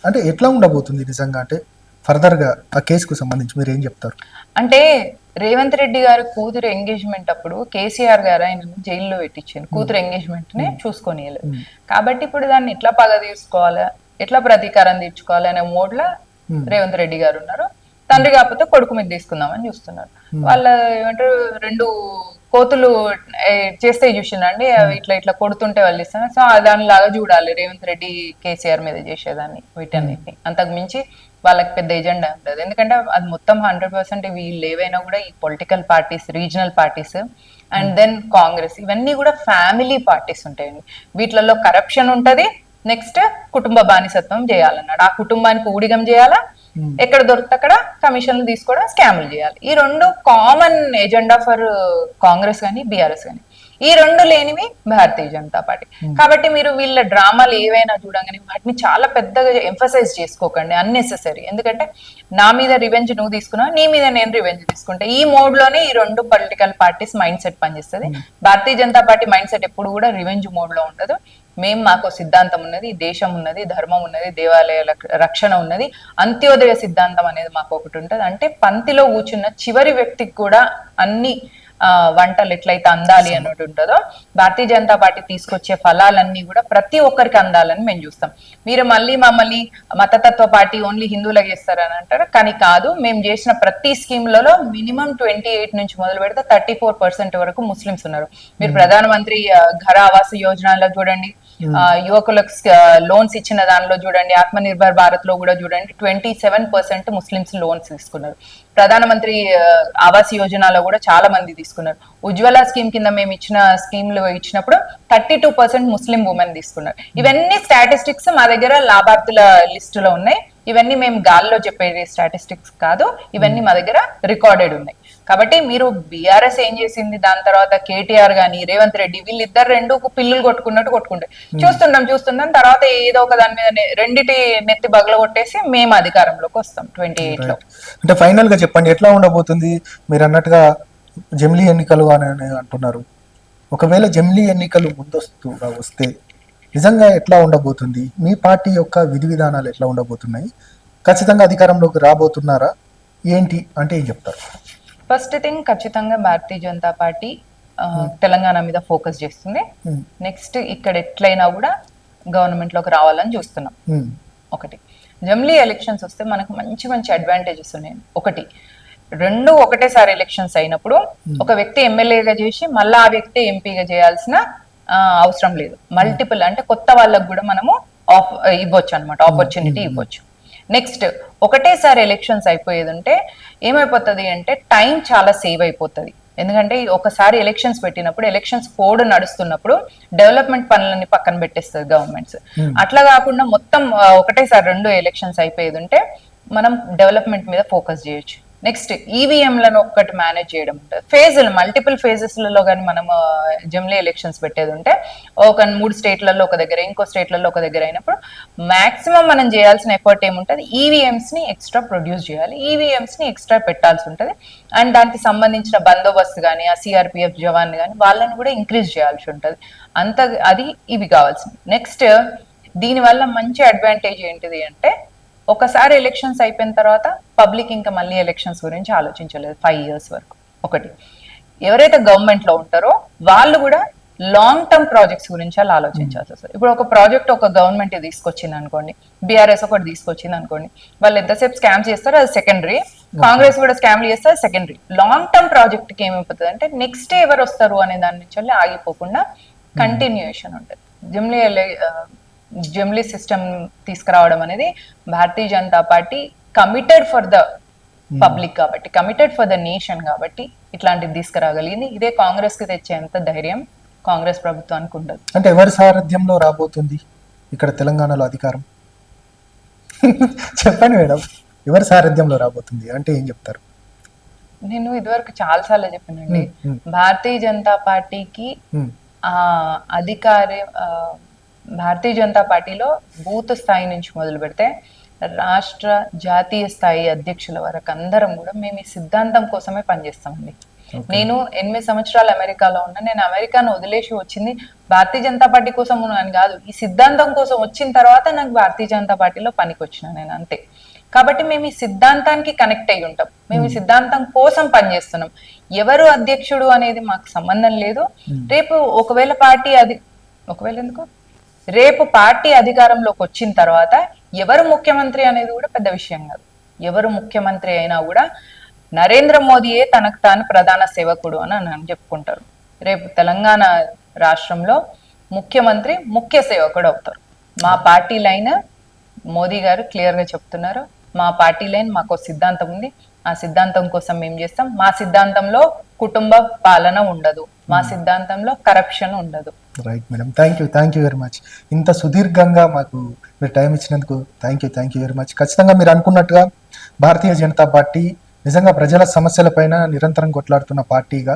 అంటే ఎట్లా ఉండబోతుంది నిజంగా? అంటే ఫర్దర్ గా ఆ కేసుకు సంబంధించి మీరు ఏం చెప్తారు? అంటే రేవంత్ రెడ్డి గారు కూతురు ఎంగేజ్మెంట్ అప్పుడు కేసీఆర్ గారు ఆయన జైల్లో పెట్టించారు. కూతురు ఎంగేజ్మెంట్ ని చూసుకొని. కాబట్టి ఇప్పుడు దాన్ని ఎట్లా పగ తీసుకోవాలా, ఎట్లా ప్రతీకారం తీర్చుకోవాలి అనే మోడ్ లో రేవంత్ రెడ్డి గారు ఉన్నారు. తండ్రి కాకపోతే కొడుకు మీద తీసుకుందామని చూస్తున్నారు. వాళ్ళ ఏమంటారు, రెండు కోతులు చేస్తే చూసిండండి, అవి ఇట్లా ఇట్లా కొడుతుంటే వాళ్ళు ఇస్తున్నారు. సో దానిలాగా చూడాలి రేవంత్ రెడ్డి కేసీఆర్ మీద చేసేదాన్ని, వీటన్నిటిని. అంతకు మించి వాళ్ళకి పెద్ద ఎజెండా ఉండదు. ఎందుకంటే అది మొత్తం 100% వీళ్ళు ఏవైనా కూడా ఈ political parties, regional parties and then Congress, ఇవన్నీ కూడా ఫ్యామిలీ పార్టీస్ ఉంటాయండి. వీటిలలో కరప్షన్ ఉంటది. నెక్స్ట్ కుటుంబ బానిసత్వం చేయాలన్నాడు. ఆ కుటుంబానికి ఊడిగం చేయాలా, ఎక్కడ దొరికితే అక్కడ కమిషన్లు తీసుకోవడం, స్కాములు చేయాలి. ఈ రెండు కామన్ ఎజెండా ఫర్ కాంగ్రెస్ కానీ బీఆర్ఎస్ కానీ. ఈ రెండు లేనివి భారతీయ జనతా పార్టీ. కాబట్టి మీరు వీళ్ళ డ్రామాలు ఏవైనా చూడంగానే వాటిని చాలా పెద్దగా ఎంఫసైజ్ చేసుకోకండి, అన్నెసెసరీ. ఎందుకంటే నా మీద రివెంజ్ నువ్వు తీసుకున్నావు, నీ మీద నేను రివెంజ్ తీసుకుంటా. ఈ మోడ్ లోనే ఈ రెండు పొలిటికల్ పార్టీస్ మైండ్ సెట్ పనిచేస్తుంది. భారతీయ జనతా పార్టీ మైండ్ సెట్ ఎప్పుడు కూడా రివెంజ్ మోడ్ లో ఉండదు. మాకు సిద్ధాంతం ఉన్నది, దేశం ఉన్నది, ధర్మం ఉన్నది, దేవాలయాల రక్షణ ఉన్నది, అంత్యోదయ సిద్ధాంతం అనేది మాకు ఒకటి ఉంటుంది. అంటే పంక్తిలో కూర్చున్న చివరి వ్యక్తికి కూడా అన్ని వంటలు ఎట్లయితే అందాలి అన్నట్టు ఉంటుందో, భారతీయ జనతా పార్టీ తీసుకొచ్చే ఫలాలన్నీ కూడా ప్రతి ఒక్కరికి అందాలని మేము చూస్తాం. మీరు మళ్ళీ మమ్మల్ని మతతత్వ పార్టీ ఓన్లీ హిందువులకు చేస్తారని అంటారు, కానీ కాదు. మేము చేసిన ప్రతి స్కీమ్లలో మినిమం 28 నుంచి మొదలు పెడితే 34% వరకు ముస్లిమ్స్ ఉన్నారు. మీరు ప్రధానమంత్రి ఘర ఆవాస్ యోజనలో చూడండి, యువకులకు లోన్స్ ఇచ్చిన దానిలో చూడండి, ఆత్మ నిర్భర్ భారత్ లో కూడా చూడండి, 27% ముస్లిమ్స్ లోన్స్ తీసుకున్నారు. ప్రధానమంత్రి ఆవాస్ యోజనలో కూడా చాలా మంది తీసుకున్నారు. ఉజ్వల స్కీమ్ కింద మేము ఇచ్చిన స్కీమ్లు ఇచ్చినప్పుడు 32% ముస్లిం ఉమెన్ తీసుకున్నారు. ఇవన్నీ స్టాటిస్టిక్స్ మా దగ్గర లాభార్థుల లిస్టులో ఉన్నాయి. ఇవన్నీ మేము గాల్లో చెప్పే స్టాటిస్టిక్స్ కాదు, ఇవన్నీ మా దగ్గర రికార్డెడ్ ఉన్నాయి. కాబట్టి మీరు బీఆర్ఎస్ ఏం చేసింది, దాని తర్వాత కేటీఆర్ గాని రేవంత్ రెడ్డి, వీళ్ళిద్దరు రెండు పిల్లులు కొట్టుకున్నట్టు కొట్టుకుంటారు. చూస్తున్నాం తర్వాత ఏదో ఒక దాని మీద రెండిటి నెత్తి బగల కొట్టేసి మేము అధికారంలోకి వస్తాం 28 లో. అంటే ఫైనల్ గా చెప్పండి, ఎట్లా ఉండబోతుంది? మీరు అన్నట్టుగా జమిలీ ఎన్నికలు అని అంటున్నారు. ఒకవేళ జమిలీ ఎన్నికలు ముందస్తుగా వస్తే నిజంగా ఎట్లా ఉండబోతుంది? మీ పార్టీ యొక్క విధి విధానాలు ఎట్లా ఉండబోతున్నాయి? ఖచ్చితంగా అధికారంలోకి రాబోతున్నారా ఏంటి అంటే ఏం చెప్తారు? ఫస్ట్ థింగ్, ఖచ్చితంగా భారతీయ జనతా పార్టీ తెలంగాణ మీద ఫోకస్ చేస్తుంది. నెక్స్ట్ ఇక్కడ ఎట్లయినా కూడా గవర్నమెంట్ లోకి రావాలని చూస్తున్నాం. ఒకటి, జమిలీ ఎలక్షన్స్ వస్తే మనకు మంచి మంచి అడ్వాంటేజెస్ ఉన్నాయి. ఒకటి, రెండు ఒకటేసారి ఎలక్షన్స్ అయినప్పుడు ఒక వ్యక్తి ఎమ్మెల్యేగా చేసి మళ్ళీ ఆ వ్యక్తి ఎంపీగా చేయాల్సిన అవసరం లేదు. మల్టిపుల్ అంటే కొత్త వాళ్ళకు కూడా మనము ఇవ్వచ్చు అనమాట, ఆపర్చునిటీ ఇవ్వచ్చు. నెక్స్ట్, ఒకటేసారి ఎలక్షన్స్ అయిపోయేది ఉంటే ఏమైపోతుంది అంటే టైం చాలా సేవ్ అయిపోతుంది. ఎందుకంటే ఒకసారి ఎలక్షన్స్ పెట్టినప్పుడు, ఎలక్షన్స్ కోడ్ నడుస్తున్నప్పుడు డెవలప్మెంట్ పనులన్నీ పక్కన పెట్టేస్తుంది గవర్నమెంట్స్. అట్లా కాకుండా మొత్తం ఒకటేసారి రెండు ఎలక్షన్స్ అయిపోయేది ఉంటే మనం డెవలప్మెంట్ మీద ఫోకస్ చేయొచ్చు. నెక్స్ట్ ఈవీఎంలను ఒక్కటి మేనేజ్ చేయడం ఉంటుంది. ఫేజులు మల్టిపుల్ ఫేజెస్లలో కానీ మనం జమిలీ ఎలక్షన్స్ పెట్టేది ఉంటే ఒక 3 స్టేట్లలో ఒక దగ్గర, ఇంకో స్టేట్లలో ఒక దగ్గర అయినప్పుడు మాక్సిమం మనం చేయాల్సిన ఎఫర్ట్ ఏముంటుంది, ఈవీఎంస్ ని ఎక్స్ట్రా ప్రొడ్యూస్ చేయాలి, ఈవీఎంస్ ని ఎక్స్ట్రా పెట్టాల్సి ఉంటుంది. అండ్ దానికి సంబంధించిన బందోబస్తు కానీ ఆ సిఆర్పిఎఫ్ జవాన్ కానీ వాళ్ళని కూడా ఇంక్రీజ్ చేయాల్సి ఉంటుంది. అది ఇవి కావాల్సింది. నెక్స్ట్ దీనివల్ల మంచి అడ్వాంటేజ్ ఏంటిది అంటే, ఒకసారి ఎలక్షన్స్ అయిపోయిన తర్వాత పబ్లిక్ ఇంకా మళ్ళీ ఎలక్షన్స్ గురించి ఆలోచించలేదు 5 years వరకు. ఒకటి, ఎవరైతే గవర్నమెంట్ లో ఉంటారో వాళ్ళు కూడా లాంగ్ టర్మ్ ప్రాజెక్ట్స్ గురించి అలా ఆలోచించాల్సి వస్తుంది. ఇప్పుడు ఒక ప్రాజెక్ట్ ఒక గవర్నమెంట్ తీసుకొచ్చింది అనుకోండి, బీఆర్ఎస్ ఒకటి తీసుకొచ్చింది అనుకోండి, వాళ్ళు ఎంతసేపు స్కామ్ చేస్తారో అది సెకండరీ, కాంగ్రెస్ కూడా స్కామ్లు చేస్తే అది సెకండరీ. లాంగ్ టర్మ్ ప్రాజెక్ట్ కి ఏమైపోతుంది అంటే నెక్స్ట్ ఎవరు వస్తారు అనే దాని నుంచి ఆగిపోకుండా కంటిన్యూయేషన్ ఉంటుంది. జమిలీ సిస్టమ్ తీసుకురావడం అనేది Bharatiya Janata Party committed for the public కాబట్టి, కమిటెడ్ ఫర్ ద నేషన్ కాబట్టి ఇట్లాంటిది తీసుకురాగలిగింది. ఇదే కాంగ్రెస్ కి తెచ్చేంత ధైర్యం కాంగ్రెస్ ప్రభుత్వానికి ఉండదు. అంటే ఎవరి సారథ్యంలో రాబోతుంది ఇక్కడ తెలంగాణలో అధికారం? చెప్పండి మేడం, ఎవరి సారథ్యంలో రాబోతుంది అంటే ఏం చెప్తారు? నేను ఇదివరకు చాలా సార్లు చెప్పానండి, భారతీయ జనతా పార్టీకి భారతీయ జనతా పార్టీలో బూత్ స్థాయి నుంచి మొదలు పెడితే రాష్ట్ర జాతీయ స్థాయి అధ్యక్షుల వరకు అందరం కూడా మేము ఈ సిద్ధాంతం కోసమే పనిచేస్తామండి. నేను 8 సంవత్సరాలు అమెరికాలో ఉన్నా, నేను అమెరికాను వదిలేసి వచ్చింది భారతీయ జనతా పార్టీ కోసం అని కాదు, ఈ సిద్ధాంతం కోసం వచ్చిన తర్వాత నాకు భారతీయ జనతా పార్టీలో పనికి వచ్చిన నేను అంతే. కాబట్టి మేము ఈ సిద్ధాంతానికి కనెక్ట్ అయి ఉంటాం, మేము ఈ సిద్ధాంతం కోసం పనిచేస్తున్నాం. ఎవరు అధ్యక్షుడు అనేది మాకు సంబంధం లేదు. రేపు రేపు పార్టీ అధికారంలోకి వచ్చిన తర్వాత ఎవరు ముఖ్యమంత్రి అనేది కూడా పెద్ద విషయం కాదు. ఎవరు ముఖ్యమంత్రి అయినా కూడా నరేంద్ర మోదీయే తనకు తాను ప్రధాన సేవకుడు అని చెప్పుకుంటారు. రేపు తెలంగాణ రాష్ట్రంలో ముఖ్యమంత్రి ముఖ్య సేవకుడు అవుతారు. మా పార్టీ లైన్ మోదీ గారు క్లియర్ గా చెప్తున్నారు, మా పార్టీ లైన్ మాకు సిద్ధాంతం ఉంది, ఆ సిద్ధాంతం కోసం మేము చేస్తాం. మా సిద్ధాంతంలో కుటుంబ పాలన ఉండదు, మా సిద్ధాంతంలో కరప్షన్ ఉండదు. Right madam, thank you very much. ఇంత సుదీర్ఘంగా మాకు మీరు టైం ఇచ్చినందుకు థ్యాంక్ యూ వెరీ మచ్. ఖచ్చితంగా మీరు అనుకున్నట్టుగా భారతీయ జనతా పార్టీ నిజంగా ప్రజల సమస్యలపైన నిరంతరం కొట్లాడుతున్న పార్టీగా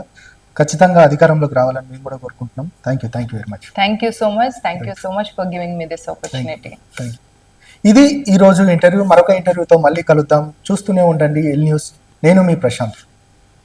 ఖచ్చితంగా అధికారంలోకి రావాలని మేము కూడా కోరుకుంటున్నాం. Thank you very much. Thank you so much for giving me this opportunity. ఇది ఈ రోజు ఇంటర్వ్యూ. మరొక ఇంటర్వ్యూతో మళ్ళీ కలుద్దాం. చూస్తూనే ఉండండి ఎల్ న్యూస్. నేను మీ ప్రశాంత్.